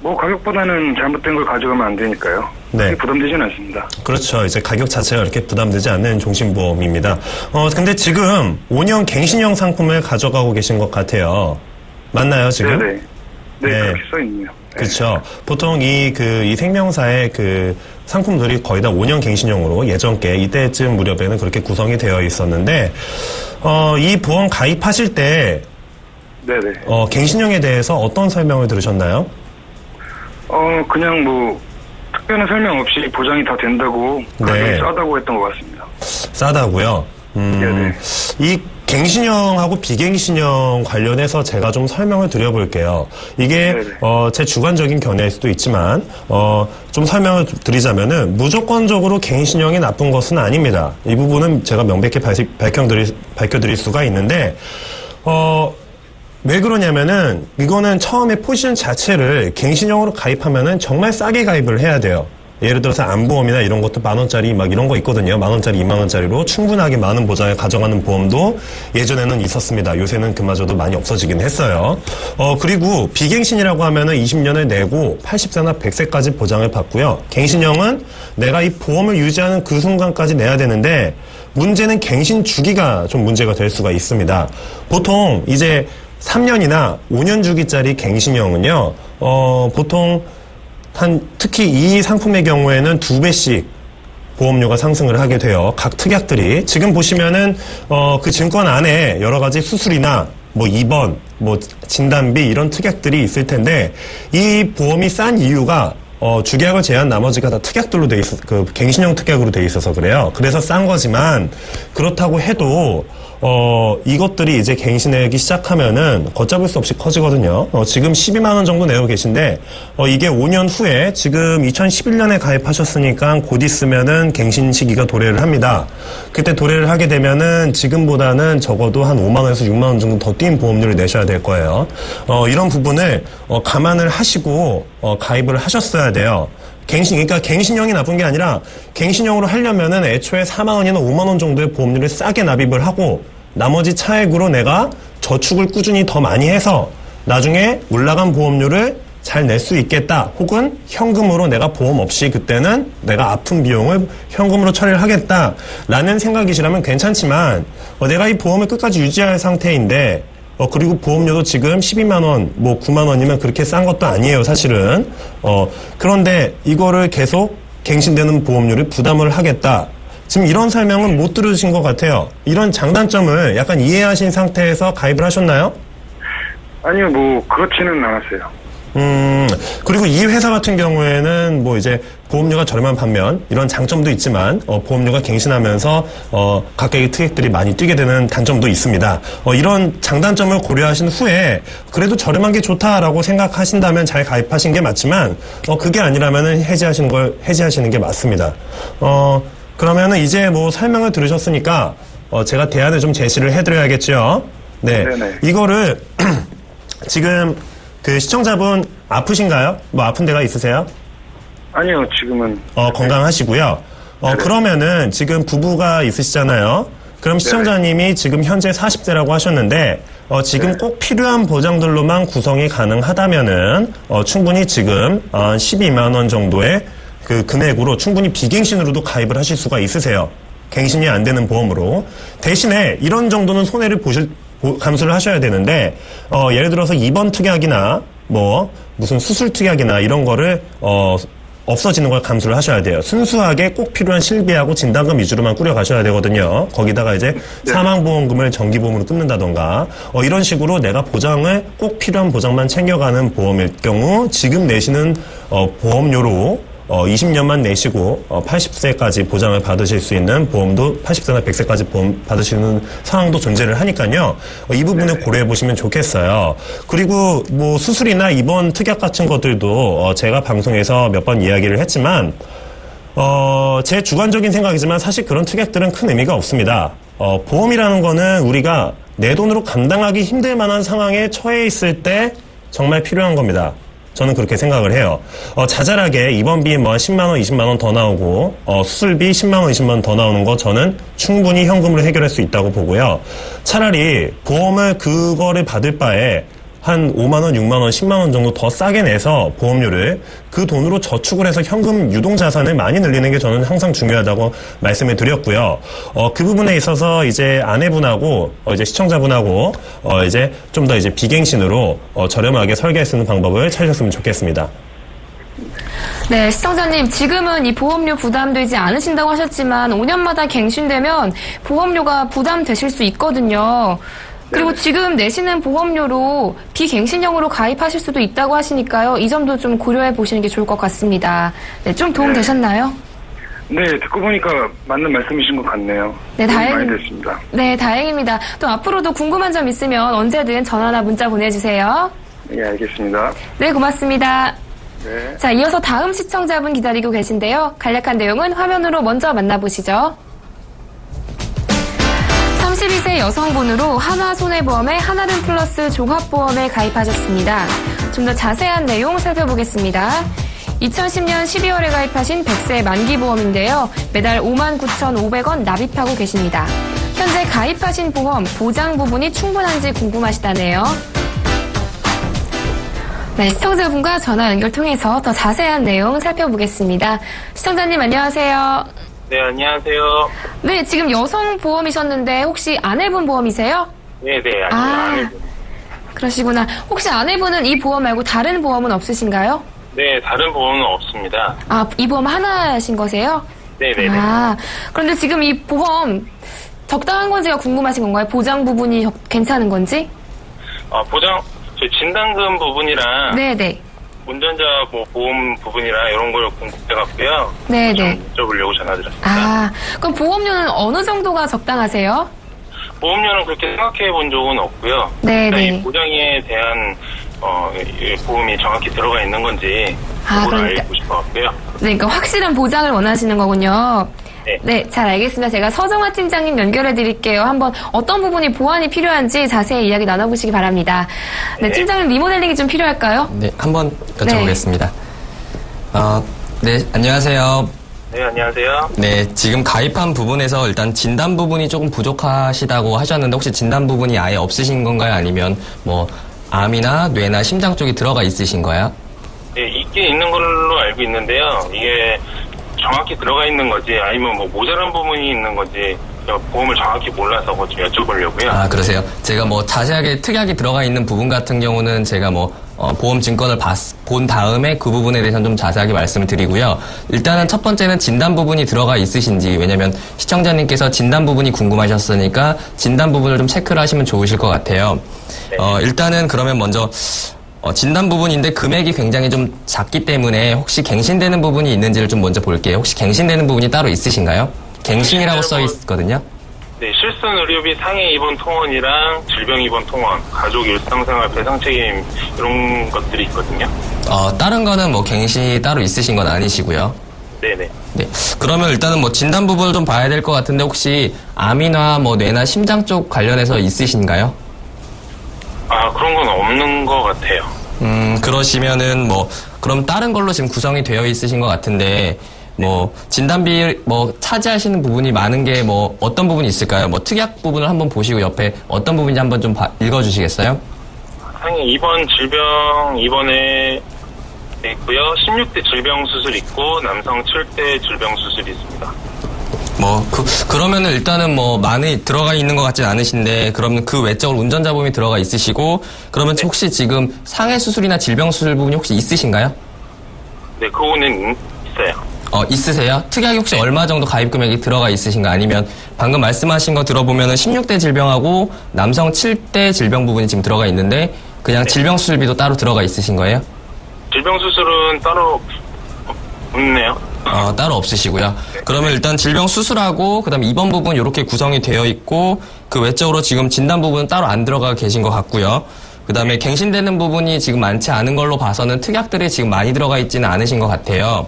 뭐 가격보다는 잘못된 걸 가져가면 안 되니까요. 네. 그게 부담되진 않습니다. 그렇죠. 이제 가격 자체가 이렇게 부담되지 않는 종신보험입니다. 근데 지금 5년 갱신형 상품을 가져가고 계신 것 같아요. 맞나요, 지금? 네네. 네, 네. 그렇게 써있네요. 네. 그렇죠. 보통 이 생명사의 상품들이 거의 다 5년 갱신형으로 예전께 이때쯤 무렵에는 그렇게 구성이 되어 있었는데, 이 보험 가입하실 때, 네네. 갱신형에 대해서 어떤 설명을 들으셨나요? 그냥 뭐 특별한 설명 없이 보장이 다 된다고 가격이 네. 싸다고 했던 것 같습니다. 싸다고요? 네네. 이 갱신형하고 비갱신형 관련해서 제가 좀 설명을 드려볼게요. 이게 네네. 제 주관적인 견해일 수도 있지만 좀 설명을 드리자면은 무조건적으로 갱신형이 나쁜 것은 아닙니다. 이 부분은 제가 명백히 밝혀드릴 수가 있는데 왜 그러냐면은 이거는 처음에 포지션 자체를 갱신형으로 가입하면은 정말 싸게 가입을 해야 돼요. 예를 들어서 안보험이나 이런 것도 10,000원짜리 막 이런 거 있거든요. 10,000원짜리, 20,000원짜리로 충분하게 많은 보장을 가져가는 보험도 예전에는 있었습니다. 요새는 그마저도 많이 없어지긴 했어요. 그리고 비갱신이라고 하면은 20년을 내고 80세나 100세까지 보장을 받고요. 갱신형은 내가 이 보험을 유지하는 그 순간까지 내야 되는데 문제는 갱신 주기가 좀 문제가 될 수가 있습니다. 보통 이제 3년이나 5년 주기짜리 갱신형은요, 보통 특히 이 상품의 경우에는 2배씩 보험료가 상승을 하게 돼요. 각 특약들이. 지금 보시면은, 그 증권 안에 여러 가지 수술이나 뭐 입원, 뭐 진단비 이런 특약들이 있을 텐데, 이 보험이 싼 이유가 주계약을 제외한 나머지가 다 특약들로 돼 있어, 갱신형 특약으로 돼 있어서 그래요. 그래서 싼 거지만, 그렇다고 해도, 이것들이 이제 갱신하기 시작하면은 걷잡을 수 없이 커지거든요. 지금 12만원 정도 내고 계신데, 이게 5년 후에 지금 2011년에 가입하셨으니까 곧 있으면은 갱신 시기가 도래를 합니다. 그때 도래를 하게 되면은 지금보다는 적어도 한 5만원에서 6만원 정도 더 뛴 보험료를 내셔야 될 거예요. 이런 부분을, 감안을 하시고, 가입을 하셨어야 돼요. 그러니까 갱신형이 나쁜 게 아니라 갱신형으로 하려면은 애초에 4만원이나 5만원 정도의 보험료를 싸게 납입을 하고 나머지 차액으로 내가 저축을 꾸준히 더 많이 해서 나중에 올라간 보험료를 잘 낼 수 있겠다. 혹은 현금으로 내가 보험 없이 그때는 내가 아픈 비용을 현금으로 처리를 하겠다라는 생각이시라면 괜찮지만 내가 이 보험을 끝까지 유지할 상태인데 그리고 보험료도 지금 12만원, 뭐 9만원이면 그렇게 싼 것도 아니에요, 사실은. 그런데 이거를 계속 갱신되는 보험료를 부담을 하겠다. 지금 이런 설명은 못 들으신 것 같아요. 이런 장단점을 약간 이해하신 상태에서 가입을 하셨나요? 아니요, 뭐, 그렇지는 않았어요. 그리고 이 회사 같은 경우에는 뭐 이제 보험료가 저렴한 반면 이런 장점도 있지만 보험료가 갱신하면서 각각의 특약들이 많이 뛰게 되는 단점도 있습니다. 이런 장단점을 고려하신 후에 그래도 저렴한 게 좋다라고 생각하신다면 잘 가입하신 게 맞지만 그게 아니라면은 해지하시는 게 맞습니다. 그러면은 이제 뭐 설명을 들으셨으니까 제가 대안을 좀 제시를 해드려야겠죠. 네, 네네. 이거를 지금 그 시청자분 아프신가요? 뭐 아픈 데가 있으세요? 아니요, 지금은. 건강하시고요. 그러면은 지금 부부가 있으시잖아요. 그럼 시청자님이 지금 현재 40세라고 하셨는데, 지금 꼭 필요한 보장들로만 구성이 가능하다면은, 충분히 지금 12만원 정도의 그 금액으로 충분히 비갱신으로도 가입을 하실 수가 있으세요. 갱신이 안 되는 보험으로. 대신에 이런 정도는 손해를 감수를 하셔야 되는데, 예를 들어서 입원 특약이나, 뭐, 무슨 수술 특약이나 이런 거를, 없어지는 걸 감수를 하셔야 돼요. 순수하게 꼭 필요한 실비하고 진단금 위주로만 꾸려가셔야 되거든요. 거기다가 이제 사망보험금을 정기보험으로 끊는다던가, 이런 식으로 내가 꼭 필요한 보장만 챙겨가는 보험일 경우, 지금 내시는, 보험료로, 20년만 내시고 80세까지 보장을 받으실 수 있는 보험도 80세나 100세까지 보험 받으시는 상황도 존재를 하니까요. 이 부분을 고려해 보시면 좋겠어요. 그리고 뭐 수술이나 입원 특약 같은 것들도 제가 방송에서 몇 번 이야기를 했지만 제 주관적인 생각이지만 사실 그런 특약들은 큰 의미가 없습니다. 보험이라는 거는 우리가 내 돈으로 감당하기 힘들 만한 상황에 처해 있을 때 정말 필요한 겁니다. 저는 그렇게 생각을 해요. 자잘하게 입원비 뭐 10만원, 20만원 더 나오고, 수술비 10만원, 20만원 더 나오는 거 저는 충분히 현금으로 해결할 수 있다고 보고요. 차라리 보험을 그거를 받을 바에 한 5만원, 6만원, 10만원 정도 더 싸게 내서 보험료를 그 돈으로 저축을 해서 현금 유동 자산을 많이 늘리는 게 저는 항상 중요하다고 말씀을 드렸고요. 그 부분에 있어서 이제 아내분하고 이제 시청자분하고 이제 좀 더 이제 비갱신으로 저렴하게 설계할 수 있는 방법을 찾으셨으면 좋겠습니다. 네, 시청자님, 지금은 이 보험료 부담되지 않으신다고 하셨지만 5년마다 갱신되면 보험료가 부담되실 수 있거든요. 그리고 지금 내시는 보험료로 비갱신형으로 가입하실 수도 있다고 하시니까요. 이 점도 좀 고려해 보시는 게 좋을 것 같습니다. 네, 좀 도움 되셨나요? 네, 듣고 보니까 맞는 말씀이신 것 같네요. 네, 많이 됐습니다. 네, 다행입니다. 또 앞으로도 궁금한 점 있으면 언제든 전화나 문자 보내주세요. 네, 알겠습니다. 네, 고맙습니다. 네. 자, 이어서 다음 시청자분 기다리고 계신데요. 간략한 내용은 화면으로 먼저 만나보시죠. 32세 여성분으로 하나손해보험의 하나름 플러스 종합보험에 가입하셨습니다. 좀 더 자세한 내용 살펴보겠습니다. 2010년 12월에 가입하신 100세 만기보험인데요. 매달 59,500원 납입하고 계십니다. 현재 가입하신 보험 보장 부분이 충분한지 궁금하시다네요. 네, 시청자분과 전화 연결 통해서 더 자세한 내용 살펴보겠습니다. 시청자님 안녕하세요. 네, 안녕하세요. 네, 지금 여성 보험이셨는데 혹시 아내분 보험이세요? 네, 아내분. 그러시구나. 혹시 아내분은 이 보험 말고 다른 보험은 없으신가요? 네, 다른 보험은 없습니다. 아, 이 보험 하나신 거세요? 네네네. 아, 그런데 지금 이 보험 적당한 건지가 궁금하신 건가요? 보장 부분이 괜찮은 건지? 저 진단금 부분이랑. 네네. 운전자 보험 부분이랑 이런 걸 궁금해갖고요. 네네. 여쭤보려고 전화드렸습니다. 아, 그럼 보험료는 어느 정도가 적당하세요? 보험료는 그렇게 생각해 본 적은 없고요. 네네. 이 보장에 대한 이 보험이 정확히 들어가 있는 건지 그걸 알고 싶어갖고요. 네, 그러니까 확실한 보장을 원하시는 거군요. 네. 네, 잘 알겠습니다. 제가 서정화 팀장님 연결해 드릴게요. 한번 어떤 부분이 보완이 필요한지 자세히 이야기 나눠보시기 바랍니다. 네, 팀장님 리모델링이 좀 필요할까요? 네, 한번 여쭤보겠습니다. 네, 안녕하세요. 네, 안녕하세요. 네, 지금 가입한 부분에서 일단 진단 부분이 조금 부족하시다고 하셨는데 혹시 진단 부분이 아예 없으신 건가요? 아니면 뭐 암이나 뇌나 심장 쪽이 들어가 있으신 거예요? 네, 있긴 있는 걸로 알고 있는데요. 이게 정확히 들어가 있는 거지 아니면 뭐 모자란 부분이 있는 건지 보험을 정확히 몰라서 좀 여쭤보려고요. 아, 그러세요? 제가 뭐 자세하게 특약이 들어가 있는 부분 같은 경우는 제가 뭐 보험 증권을 본 다음에 그 부분에 대해서는 좀 자세하게 말씀을 드리고요. 일단은 첫 번째는 진단 부분이 들어가 있으신지, 왜냐면 시청자님께서 진단 부분이 궁금하셨으니까 진단 부분을 좀 체크를 하시면 좋으실 것 같아요. 네. 일단은 그러면 먼저 진단 부분인데 금액이 굉장히 좀 작기 때문에 혹시 갱신되는 부분이 있는지를 좀 먼저 볼게요. 혹시 갱신되는 부분이 따로 있으신가요? 갱신이라고 써 있거든요. 네, 실손 의료비 상해 입원 통원이랑 질병 입원 통원, 가족 일상생활 배상 책임 이런 것들이 있거든요. 다른 거는 뭐 갱신이 따로 있으신 건 아니시고요. 네네. 네. 그러면 일단은 뭐 진단 부분을 좀 봐야 될 것 같은데 혹시 암이나 뭐 뇌나 심장 쪽 관련해서 있으신가요? 그런 건 없는 것 같아요. 그러시면은 뭐 그럼 다른 걸로 지금 구성이 되어 있으신 것 같은데 뭐 진단비 뭐 차지하시는 부분이 많은 게 뭐 어떤 부분이 있을까요? 뭐 특약 부분을 한번 보시고 옆에 어떤 부분인지 한번 좀 읽어주시겠어요? 상해 입원 질병 입원에 있고요. 16대 질병 수술 있고 남성 7대 질병 수술이 있습니다. 그러면은 일단은 뭐 많이 들어가 있는 것 같진 않으신데, 그러면 그 외적으로 운전자 보험이 들어가 있으시고, 그러면 혹시 지금 상해 수술이나 질병 수술 부분이 혹시 있으신가요? 네, 그거는 있어요. 있으세요? 특약이 혹시 얼마 정도 가입 금액이 들어가 있으신가? 아니면 방금 말씀하신 거 들어보면은 16대 질병하고 남성 7대 질병 부분이 지금 들어가 있는데, 그냥 질병 수술비도 따로 들어가 있으신 거예요? 질병 수술은 따로 없네요. 따로 없으시고요. 그러면 일단 질병 수술하고 그다음에 입원 부분 이렇게 구성이 되어 있고, 그 외적으로 지금 진단 부분은 따로 안 들어가 계신 것 같고요. 그다음에 갱신되는 부분이 지금 많지 않은 걸로 봐서는 특약들이 지금 많이 들어가 있지는 않으신 것 같아요.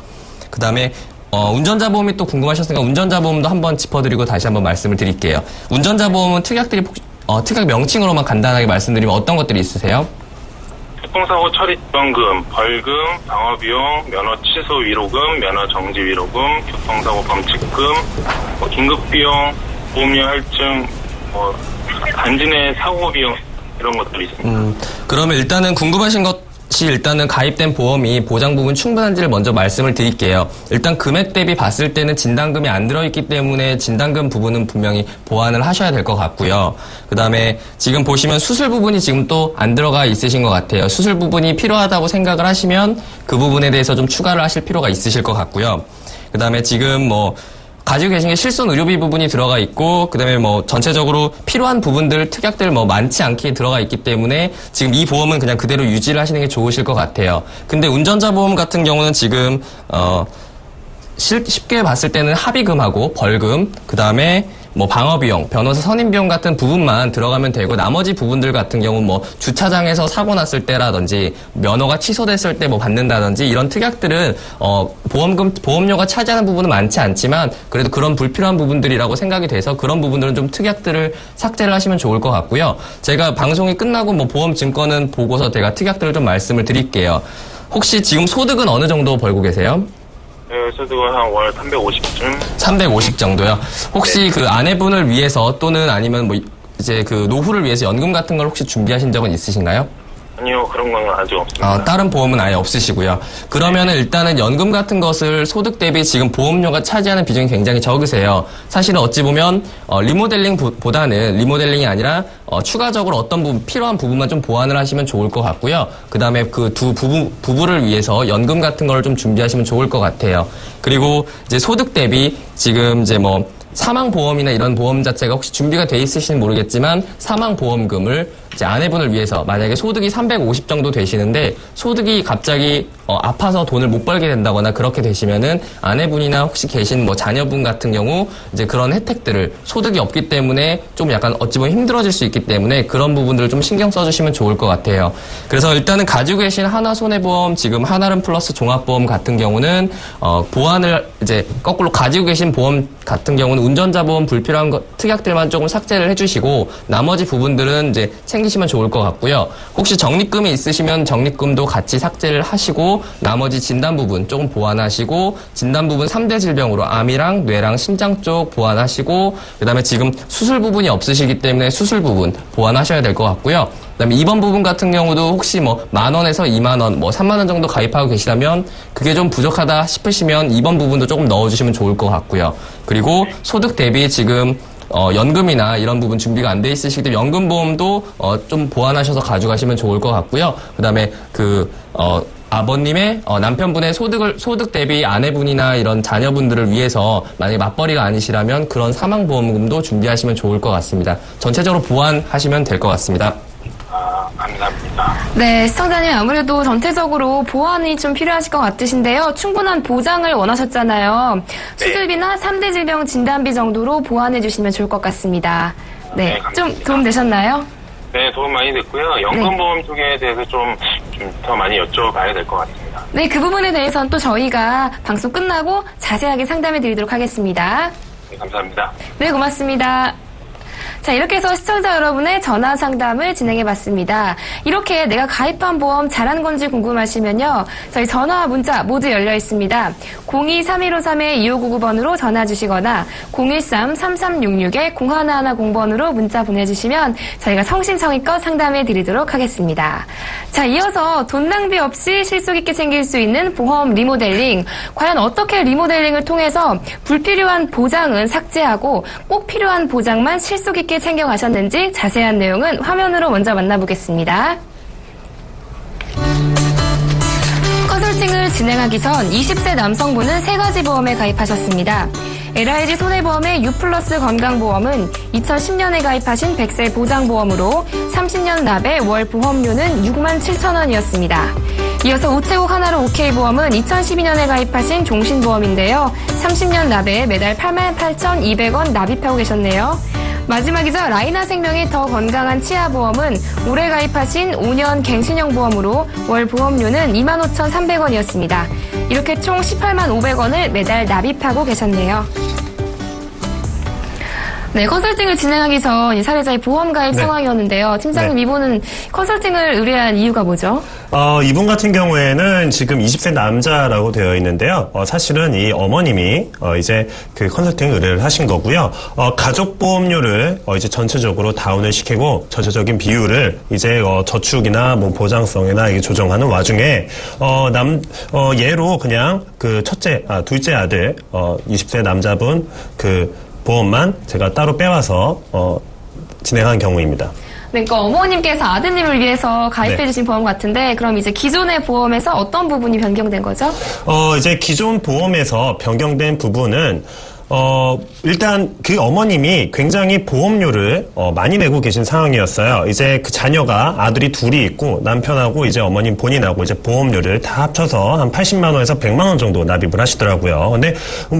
그다음에 운전자 보험이 또 궁금하셨으니까 운전자 보험도 한번 짚어드리고 다시 한번 말씀을 드릴게요. 운전자 보험은 특약들이 특약 명칭으로만 간단하게 말씀드리면 어떤 것들이 있으세요? 교통사고 처리 지원금, 벌금, 방어비용, 면허 취소 위로금, 면허 정지 위로금, 교통사고 범칙금, 긴급비용, 보험료 할증, 단지 내 사고비용 이런 것들이 있습니다. 그러면 일단은 궁금하신 것이 일단은 가입된 보험이 보장 부분 충분한지를 먼저 말씀을 드릴게요. 일단 금액 대비 봤을 때는 진단금이 안 들어있기 때문에 진단금 부분은 분명히 보완을 하셔야 될 것 같고요. 그 다음에 지금 보시면 수술 부분이 지금 또 안 들어가 있으신 것 같아요. 수술 부분이 필요하다고 생각을 하시면 그 부분에 대해서 좀 추가를 하실 필요가 있으실 것 같고요. 그 다음에 지금 가지고 계신 게 실손 의료비 부분이 들어가 있고, 그 다음에 전체적으로 필요한 부분들, 특약들 많지 않게 들어가 있기 때문에 지금 이 보험은 그냥 그대로 유지를 하시는 게 좋으실 것 같아요. 근데 운전자 보험 같은 경우는 지금, 쉽게 봤을 때는 합의금하고 벌금, 그 다음에 방어비용, 변호사 선임비용 같은 부분만 들어가면 되고, 나머지 부분들 같은 경우는 주차장에서 사고 났을 때라든지, 면허가 취소됐을 때 받는다든지, 이런 특약들은, 보험료가 차지하는 부분은 많지 않지만, 그래도 그런 불필요한 부분들이라고 생각이 돼서 그런 부분들은 좀 특약들을 삭제를 하시면 좋을 것 같고요. 제가 방송이 끝나고 보험 증권은 보고서 제가 특약들을 좀 말씀을 드릴게요. 혹시 지금 소득은 어느 정도 벌고 계세요? 네, 소득은 한 월 350쯤. 350 정도요? 혹시 그 아내분을 위해서 또는 아니면 뭐 이제 그 노후를 위해서 연금 같은 걸 혹시 준비하신 적은 있으신가요? 아니요, 그런 건 아직 없습니다. 다른 보험은 아예 없으시고요. 그러면은 일단은 연금 같은 것을 소득 대비 지금 보험료가 차지하는 비중이 굉장히 적으세요. 사실은 어찌 보면 리모델링보다는 리모델링이 아니라 추가적으로 어떤 부분, 필요한 부분만 좀 보완을 하시면 좋을 것 같고요. 그 다음에 그 두 부부를 위해서 연금 같은 걸 좀 준비하시면 좋을 것 같아요. 그리고 이제 소득 대비 지금 이제 뭐 사망보험이나 이런 보험 자체가 혹시 준비가 돼 있으신지 모르겠지만 사망보험금을 이제 아내분을 위해서 만약에 소득이 350 정도 되시는데 소득이 갑자기 아파서 돈을 못 벌게 된다거나 그렇게 되시면은 아내분이나 혹시 계신 뭐 자녀분 같은 경우 이제 그런 혜택들을 소득이 없기 때문에 좀 약간 어찌 보면 힘들어질 수 있기 때문에 그런 부분들을 좀 신경 써주시면 좋을 것 같아요. 그래서 일단은 가지고 계신 하나손해보험 지금 하나름 플러스 종합보험 같은 경우는 보완을 이제 거꾸로 가지고 계신 보험 같은 경우는 운전자 보험 불필요한 특약들만 조금 삭제를 해주시고 나머지 부분들은 이제 챙기시면 좋을 것 같고요. 혹시 적립금이 있으시면 적립금도 같이 삭제를 하시고 나머지 진단 부분 조금 보완하시고 진단 부분 3대 질병으로 암이랑 뇌랑 심장 쪽 보완하시고 그다음에 지금 수술 부분이 없으시기 때문에 수술 부분 보완하셔야 될 것 같고요. 그다음에 입원 부분 같은 경우도 혹시 뭐 10,000원에서 20,000원, 뭐 30,000원 정도 가입하고 계시다면 그게 좀 부족하다 싶으시면 입원 부분도 조금 넣어주시면 좋을 것 같고요. 그리고 소득 대비 지금 연금이나 이런 부분 준비가 안 돼 있으시기 때문에 연금보험도 좀 보완하셔서 가져가시면 좋을 것 같고요. 그다음에 아버님의 남편분의 소득 대비 아내분이나 이런 자녀분들을 위해서 만약에 맞벌이가 아니시라면 그런 사망보험금도 준비하시면 좋을 것 같습니다. 전체적으로 보완하시면 될 것 같습니다. 감사합니다. 네, 시청자님 아무래도 전체적으로 보완이 좀 필요하실 것 같으신데요. 충분한 보장을 원하셨잖아요. 수술비나 3대 질병 진단비 정도로 보완해 주시면 좋을 것 같습니다. 네, 좀 도움 되셨나요? 네, 도움 많이 됐고요. 연금보험 쪽에 대해서 좀 더 많이 여쭤봐야 될 것 같습니다. 네, 그 부분에 대해서는 또 저희가 방송 끝나고 자세하게 상담해 드리도록 하겠습니다. 네, 감사합니다. 네, 고맙습니다. 자, 이렇게 해서 시청자 여러분의 전화 상담을 진행해봤습니다. 이렇게 내가 가입한 보험 잘한 건지 궁금하시면요. 저희 전화와 문자 모두 열려 있습니다. 02-3153-2599번으로 전화 주시거나 013-3366-0110번으로 문자 보내주시면 저희가 성심성의껏 상담해 드리도록 하겠습니다. 자, 이어서 돈 낭비 없이 실속 있게 챙길 수 있는 보험 리모델링. 과연 어떻게 리모델링을 통해서 불필요한 보장은 삭제하고 꼭 필요한 보장만 실속 있게 챙겨가셨는지 자세한 내용은 화면으로 먼저 만나보겠습니다. 컨설팅을 진행하기 전 20세 남성분은 3가지 보험에 가입하셨습니다. LIG 손해보험의 U+ 건강보험은 2010년에 가입하신 100세 보장보험으로 30년 납의 월 보험료는 67,000원이었습니다. 이어서 우체국 하나로 OK보험은 2012년에 가입하신 종신보험인데요. 30년 납에 매달 88,200원 납입하고 계셨네요. 마지막이죠. 라이나생명의 더 건강한 치아보험은 올해 가입하신 5년 갱신형 보험으로 월 보험료는 25,300원이었습니다. 이렇게 총 185,500원을 매달 납입하고 계셨네요. 네, 컨설팅을 진행하기 전 이 사례자의 보험 가입 상황이었는데요. 팀장님, 이분은 컨설팅을 의뢰한 이유가 뭐죠? 이분 같은 경우에는 지금 20세 남자라고 되어 있는데요. 사실은 이 어머님이 이제 그 컨설팅 의뢰를 하신 거고요. 가족보험료를 이제 전체적으로 다운을 시키고 전체적인 비율을 이제 저축이나 뭐 보장성이나 이게 조정하는 와중에 예로 그냥 그 둘째 아들 20세 남자분 그 보험만 제가 따로 빼와서 진행한 경우입니다. 그러니까 어머님께서 아드님을 위해서 가입해주신 보험 같은데 그럼 이제 기존의 보험에서 어떤 부분이 변경된 거죠? 이제 기존 보험에서 변경된 부분은 일단 그 어머님이 굉장히 보험료를 많이 내고 계신 상황이었어요. 이제 그 자녀가 아들이 둘이 있고 남편하고 이제 어머님 본인하고 이제 보험료를 다 합쳐서 한 80만 원에서 100만 원 정도 납입을 하시더라고요. 근데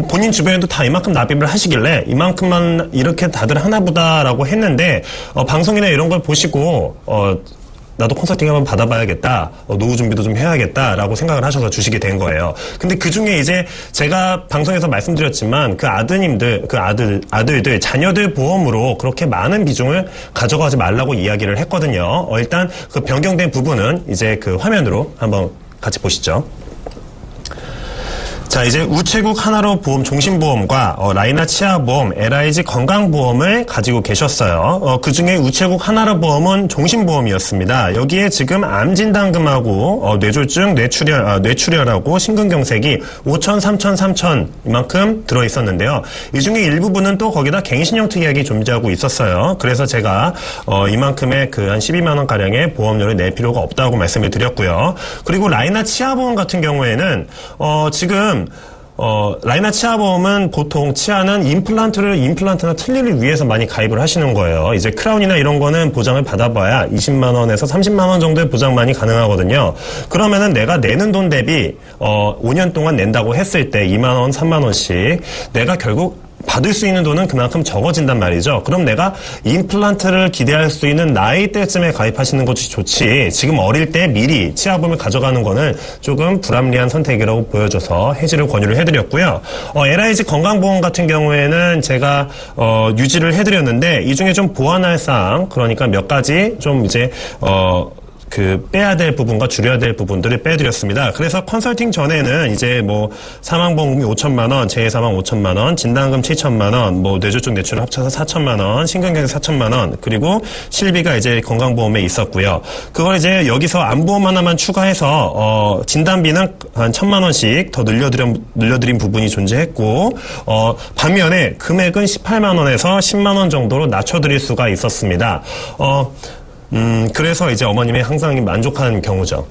본인 주변에도 다 이만큼 납입을 하시길래 이만큼만 이렇게 다들 하나보다라고 했는데 방송이나 이런 걸 보시고 나도 컨설팅 한번 받아봐야겠다. 노후 준비도 좀 해야겠다라고 생각을 하셔서 주시게 된 거예요. 근데 그 중에 이제 제가 방송에서 말씀드렸지만 그 아들들, 자녀들 보험으로 그렇게 많은 비중을 가져가지 말라고 이야기를 했거든요. 일단 그 변경된 부분은 이제 그 화면으로 한번 같이 보시죠. 자, 이제 우체국 하나로 보험 종신보험과 라이나 치아보험, LIG 건강보험을 가지고 계셨어요. 그중에 우체국 하나로 보험은 종신보험이었습니다. 여기에 지금 암진단금하고 뇌졸중, 뇌출혈하고 심근경색이 5천, 3천, 3천 이만큼 들어있었는데요. 이 중에 일부분은 또 거기다 갱신형 특약이 존재하고 있었어요. 그래서 제가 이만큼의 그 한 12만 원 가량의 보험료를 낼 필요가 없다고 말씀을 드렸고요. 그리고 라이나 치아보험 같은 경우에는 지금 라이나 치아보험은 보통 치아는 임플란트나 틀니를 위해서 많이 가입을 하시는 거예요. 이제 크라운이나 이런 거는 보장을 받아봐야 20만 원에서 30만 원 정도의 보장만이 가능하거든요. 그러면은 내가 내는 돈 대비 5년 동안 낸다고 했을 때 2만 원, 3만 원씩 내가 결국 받을 수 있는 돈은 그만큼 적어진단 말이죠. 그럼 내가 임플란트를 기대할 수 있는 나이 때쯤에 가입하시는 것이 좋지, 지금 어릴 때 미리 치아보험을 가져가는 거는 조금 불합리한 선택이라고 보여져서 해지를 권유를 해드렸고요. LIG 건강보험 같은 경우에는 제가 유지를 해드렸는데 이 중에 좀 보완할 사항, 그러니까 몇 가지 좀 이제 빼야 될 부분과 줄여야 될 부분들을 빼드렸습니다. 그래서 컨설팅 전에는 이제 사망보험금이 5천만 원, 재해사망 5천만 원, 진단금 7천만 원, 뇌졸중 뇌출을 합쳐서 4천만 원, 심근경색 4천만 원, 그리고 실비가 이제 건강보험에 있었고요. 그걸 이제 여기서 암보험 하나만 추가해서 진단비는 한 1,000만 원씩 더 늘려드린 부분이 존재했고, 반면에 금액은 18만 원에서 10만 원 정도로 낮춰드릴 수가 있었습니다. 그래서 이제 어머님이 항상 만족한 경우죠.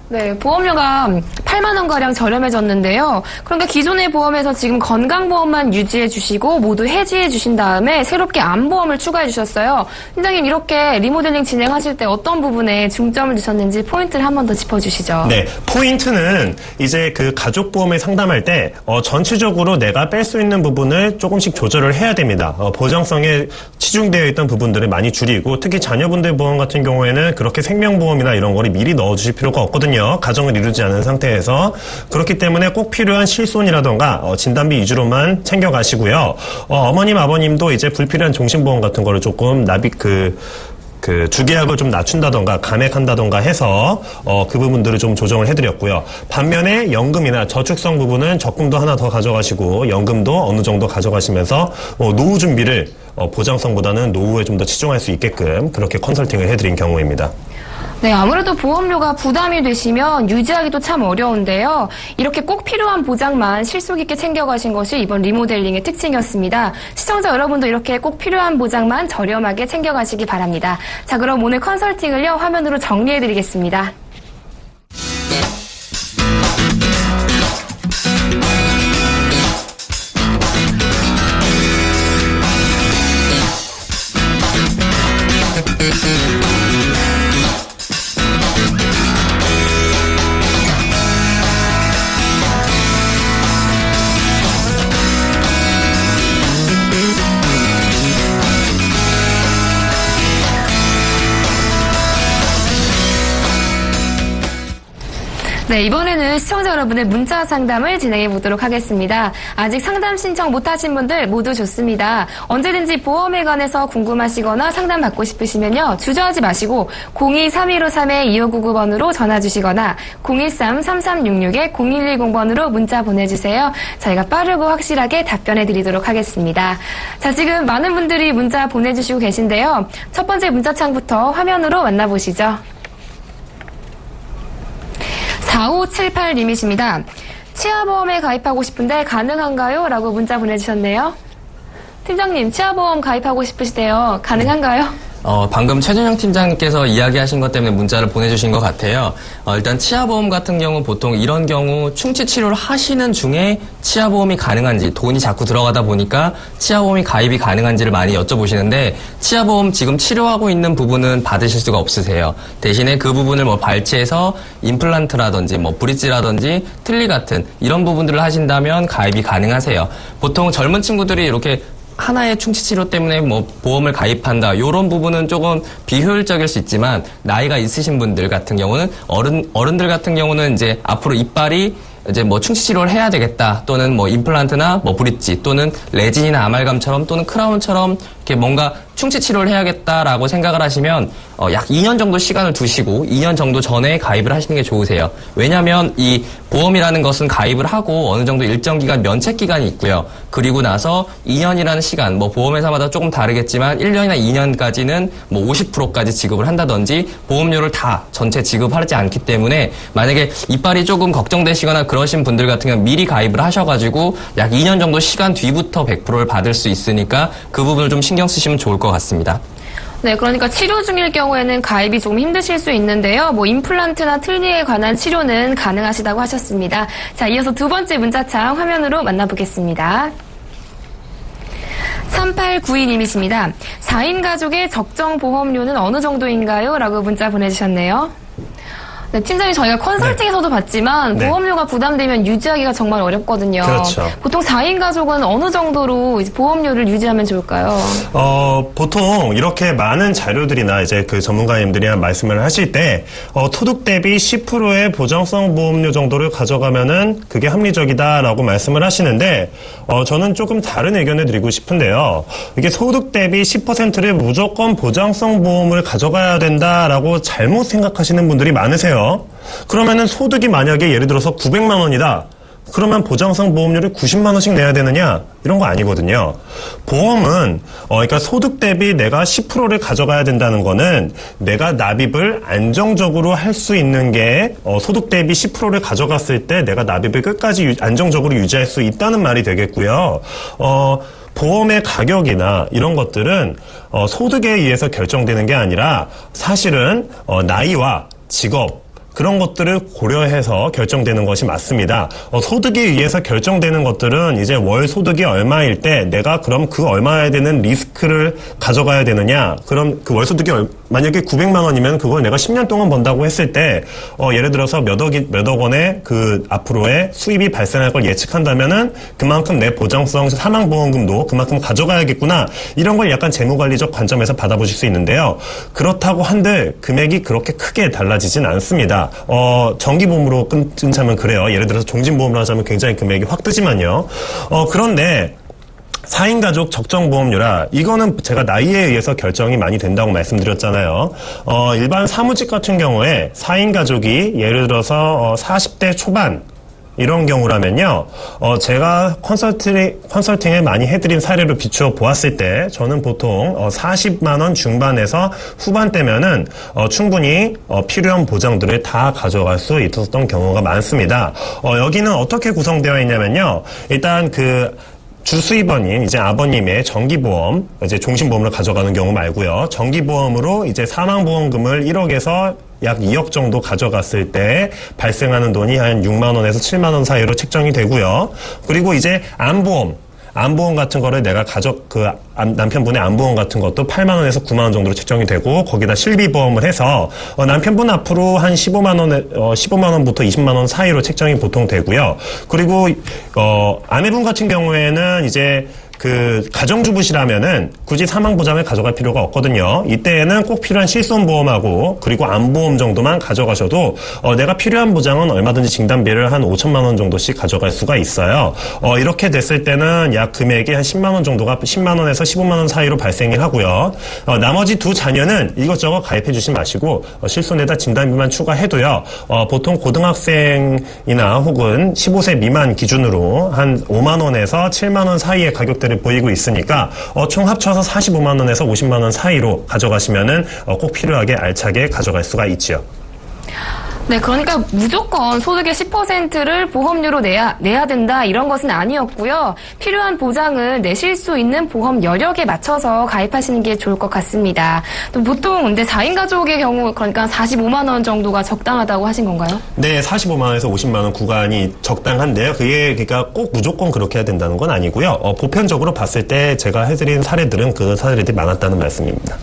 네, 보험료가 8만 원가량 저렴해졌는데요. 그런데 기존의 보험에서 지금 건강보험만 유지해 주시고 모두 해지해 주신 다음에 새롭게 암보험을 추가해 주셨어요. 팀장님, 이렇게 리모델링 진행하실 때 어떤 부분에 중점을 두셨는지 포인트를 한 번 더 짚어주시죠. 네, 포인트는 이제 그 가족보험을 상담할 때 전체적으로 내가 뺄 수 있는 부분을 조금씩 조절을 해야 됩니다. 보장성에 치중되어 있던 부분들을 많이 줄이고, 특히 자녀분들 보험 같은 경우에는 그렇게 생명보험이나 이런 거를 미리 넣어주실 필요가 없거든요. 가정을 이루지 않은 상태에서. 그렇기 때문에 꼭 필요한 실손이라던가 진단비 위주로만 챙겨가시고요. 어머님, 아버님도 이제 불필요한 종신보험 같은 거를 조금 주계약을 좀 낮춘다던가 감액한다던가 해서 그 부분들을 좀 조정을 해드렸고요. 반면에 연금이나 저축성 부분은 적금도 하나 더 가져가시고 연금도 어느 정도 가져가시면서 노후 준비를 보장성보다는 노후에 좀 더 치중할 수 있게끔 그렇게 컨설팅을 해드린 경우입니다. 네, 아무래도 보험료가 부담이 되시면 유지하기도 참 어려운데요. 이렇게 꼭 필요한 보장만 실속 있게 챙겨가신 것이 이번 리모델링의 특징이었습니다. 시청자 여러분도 이렇게 꼭 필요한 보장만 저렴하게 챙겨가시기 바랍니다. 자, 그럼 오늘 컨설팅을요, 화면으로 정리해드리겠습니다. 네, 이번에는 시청자 여러분의 문자 상담을 진행해 보도록 하겠습니다. 아직 상담 신청 못하신 분들 모두 좋습니다. 언제든지 보험에 관해서 궁금하시거나 상담 받고 싶으시면요, 주저하지 마시고 02-3153-2599번으로 전화 주시거나 013-3366-0110번으로 문자 보내주세요. 저희가 빠르고 확실하게 답변해 드리도록 하겠습니다. 자, 지금 많은 분들이 문자 보내주시고 계신데요. 첫 번째 문자창부터 화면으로 만나보시죠. 4578님이십니다. 치아보험에 가입하고 싶은데 가능한가요? 라고 문자 보내주셨네요. 팀장님, 치아보험 가입하고 싶으시대요. 가능한가요? 방금 최준영 팀장님께서 이야기하신 것 때문에 문자를 보내주신 것 같아요. 일단 치아보험 같은 경우 보통 이런 경우 충치 치료를 하시는 중에 치아보험이 가능한지, 돈이 자꾸 들어가다 보니까 치아보험이 가입이 가능한지를 많이 여쭤보시는데, 치아보험 지금 치료하고 있는 부분은 받으실 수가 없으세요. 대신에 그 부분을 발치해서 임플란트라든지 브릿지라든지 틀니 같은 이런 부분들을 하신다면 가입이 가능하세요. 보통 젊은 친구들이 이렇게 하나의 충치 치료 때문에 보험을 가입한다, 이런 부분은 조금 비효율적일 수 있지만, 나이가 있으신 분들 같은 경우는, 어른들 같은 경우는 이제 앞으로 이빨이 이제 충치 치료를 해야 되겠다, 또는 임플란트나 브릿지, 또는 레진이나 아말감처럼, 또는 크라운처럼 이렇게 뭔가 충치 치료를 해야겠다라고 생각을 하시면 약 2년 정도 시간을 두시고 2년 정도 전에 가입을 하시는 게 좋으세요. 왜냐하면 이 보험이라는 것은 가입을 하고 어느 정도 일정 기간 면책 기간이 있고요. 그리고 나서 2년이라는 시간, 뭐 보험회사마다 조금 다르겠지만 1년이나 2년까지는 뭐 50%까지 지급을 한다든지 보험료를 다 전체 지급하지 않기 때문에 만약에 이빨이 조금 걱정되시거나 그러신 분들 같은 경우는 미리 가입을 하셔가지고 약 2년 정도 시간 뒤부터 100%를 받을 수 있으니까 그 부분을 좀 신경 쓰시면 좋을 것 같습니다. 네, 그러니까 치료 중일 경우에는 가입이 좀 힘드실 수 있는데요. 뭐 임플란트나 틀니에 관한 치료는 가능하시다고 하셨습니다. 자, 이어서 두 번째 문자창 화면으로 만나보겠습니다. 3892님이십니다. 4인 가족의 적정 보험료는 어느 정도인가요? 라고 문자 보내주셨네요. 네, 팀장님 저희가 컨설팅에서도 봤지만 보험료가 부담되면 유지하기가 정말 어렵거든요. 그렇죠. 보통 4인 가족은 어느 정도로 이제 보험료를 유지하면 좋을까요? 보통 이렇게 많은 자료들이나 이제 그 전문가님들이 말씀을 하실 때 소득 대비 10%의 보장성 보험료 정도를 가져가면은 그게 합리적이다라고 말씀을 하시는데 저는 조금 다른 의견을 드리고 싶은데요. 이게 소득 대비 10%를 무조건 보장성 보험을 가져가야 된다라고 잘못 생각하시는 분들이 많으세요. 그러면은 소득이 만약에 예를 들어서 900만 원이다. 그러면 보장성 보험료를 90만 원씩 내야 되느냐? 이런 거 아니거든요. 보험은 그러니까 소득 대비 내가 10%를 가져가야 된다는 거는 내가 납입을 안정적으로 할 수 있는 게 소득 대비 10%를 가져갔을 때 내가 납입을 끝까지 안정적으로 유지할 수 있다는 말이 되겠고요. 보험의 가격이나 이런 것들은 소득에 의해서 결정되는 게 아니라 사실은 나이와 직업 그런 것들을 고려해서 결정되는 것이 맞습니다. 소득에 의해서 결정되는 것들은 이제 월 소득이 얼마일 때 내가 그럼 그 얼마에 되는 리스크를 가져가야 되느냐. 그럼 그 월 소득이 만약에 900만 원이면 그걸 내가 10년 동안 번다고 했을 때 예를 들어서 몇 억 원의 그 앞으로의 수입이 발생할 걸 예측한다면은 그만큼 내 보장성 사망보험금도 그만큼 가져가야겠구나. 이런 걸 약간 재무관리적 관점에서 받아보실 수 있는데요. 그렇다고 한들 금액이 그렇게 크게 달라지진 않습니다. 정기보험으로 끊자면 그래요. 예를 들어서 종진보험으로 하자면 굉장히 금액이 확 뜨지만요. 그런데 4인 가족 적정 보험료라 이거는 제가 나이에 의해서 결정이 많이 된다고 말씀드렸잖아요. 일반 사무직 같은 경우에 4인 가족이 예를 들어서 40대 초반 이런 경우라면요, 제가 컨설팅을 많이 해드린 사례로 비추어 보았을 때, 저는 보통 40만원 중반에서 후반대면은 충분히 필요한 보장들을 다 가져갈 수 있었던 경우가 많습니다. 여기는 어떻게 구성되어 있냐면요, 일단 주수입원인 이제 아버님의 정기보험, 이제 종신보험을 가져가는 경우 말고요. 정기보험으로 이제 사망보험금을 1억에서 약 2억 정도 가져갔을 때 발생하는 돈이 한 6만 원에서 7만 원 사이로 책정이 되고요. 그리고 이제 암보험 같은 거를 내가 남편분의 암보험 같은 것도 8만 원에서 9만 원 정도로 책정이 되고 거기다 실비보험을 해서 남편분 앞으로 한 15만 원부터 20만 원 사이로 책정이 보통 되고요. 그리고 아내분 같은 경우에는 이제 가정주부시라면은 굳이 사망보장을 가져갈 필요가 없거든요. 이때에는 꼭 필요한 실손보험하고 그리고 암보험 정도만 가져가셔도 내가 필요한 보장은 얼마든지 진단비를 한 5천만 원 정도씩 가져갈 수가 있어요. 이렇게 됐을 때는 약 금액이 한 10만 원 정도가 10만 원에서 15만 원 사이로 발생을 하고요. 나머지 두 자녀는 이것저것 가입해 주지 마시고 실손에다 진단비만 추가해도요. 보통 고등학생이나 혹은 15세 미만 기준으로 한 5만 원에서 7만 원 사이의 가격대를 보이고 있으니까 총 합쳐서 45만 원에서 50만 원 사이로 가져가시면은 꼭 필요하게 알차게 가져갈 수가 있죠. 네, 그러니까 무조건 소득의 10%를 보험료로 내야 된다 이런 것은 아니었고요. 필요한 보장을 내실 수 있는 보험 여력에 맞춰서 가입하시는 게 좋을 것 같습니다. 또 보통 근데 4인 가족의 경우 그러니까 45만 원 정도가 적당하다고 하신 건가요? 네, 45만 원에서 50만 원 구간이 적당한데요. 그게 그러니까 꼭 무조건 그렇게 해야 된다는 건 아니고요. 보편적으로 봤을 때 제가 해드린 사례들은 그 사례들이 많았다는 말씀입니다.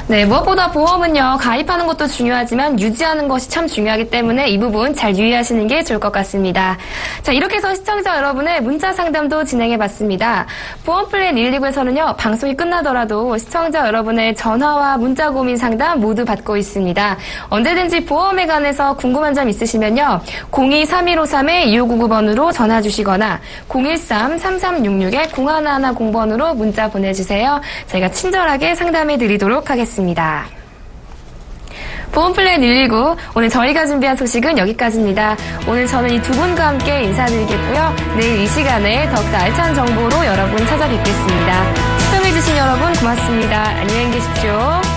네, 무엇보다 보험은요 가입하는 것도 중요하지만 유지하는 것이 참 중요하기 때문에 때문에 이 부분 잘 유의하시는 게 좋을 것 같습니다. 자, 이렇게 해서 시청자 여러분의 문자 상담도 진행해봤습니다. 보험플랜 119에서는요, 방송이 끝나더라도 시청자 여러분의 전화와 문자 고민 상담 모두 받고 있습니다. 언제든지 보험에 관해서 궁금한 점 있으시면요, 02-3153-2599번으로 전화 주시거나 013-3366-0110번으로 문자 보내주세요. 저희가 친절하게 상담해 드리도록 하겠습니다. 보험플랜 119, 오늘 저희가 준비한 소식은 여기까지입니다. 오늘 저는 이 두 분과 함께 인사드리겠고요. 내일 이 시간에 더욱더 알찬 정보로 여러분 찾아뵙겠습니다. 시청해주신 여러분 고맙습니다. 안녕히 계십시오.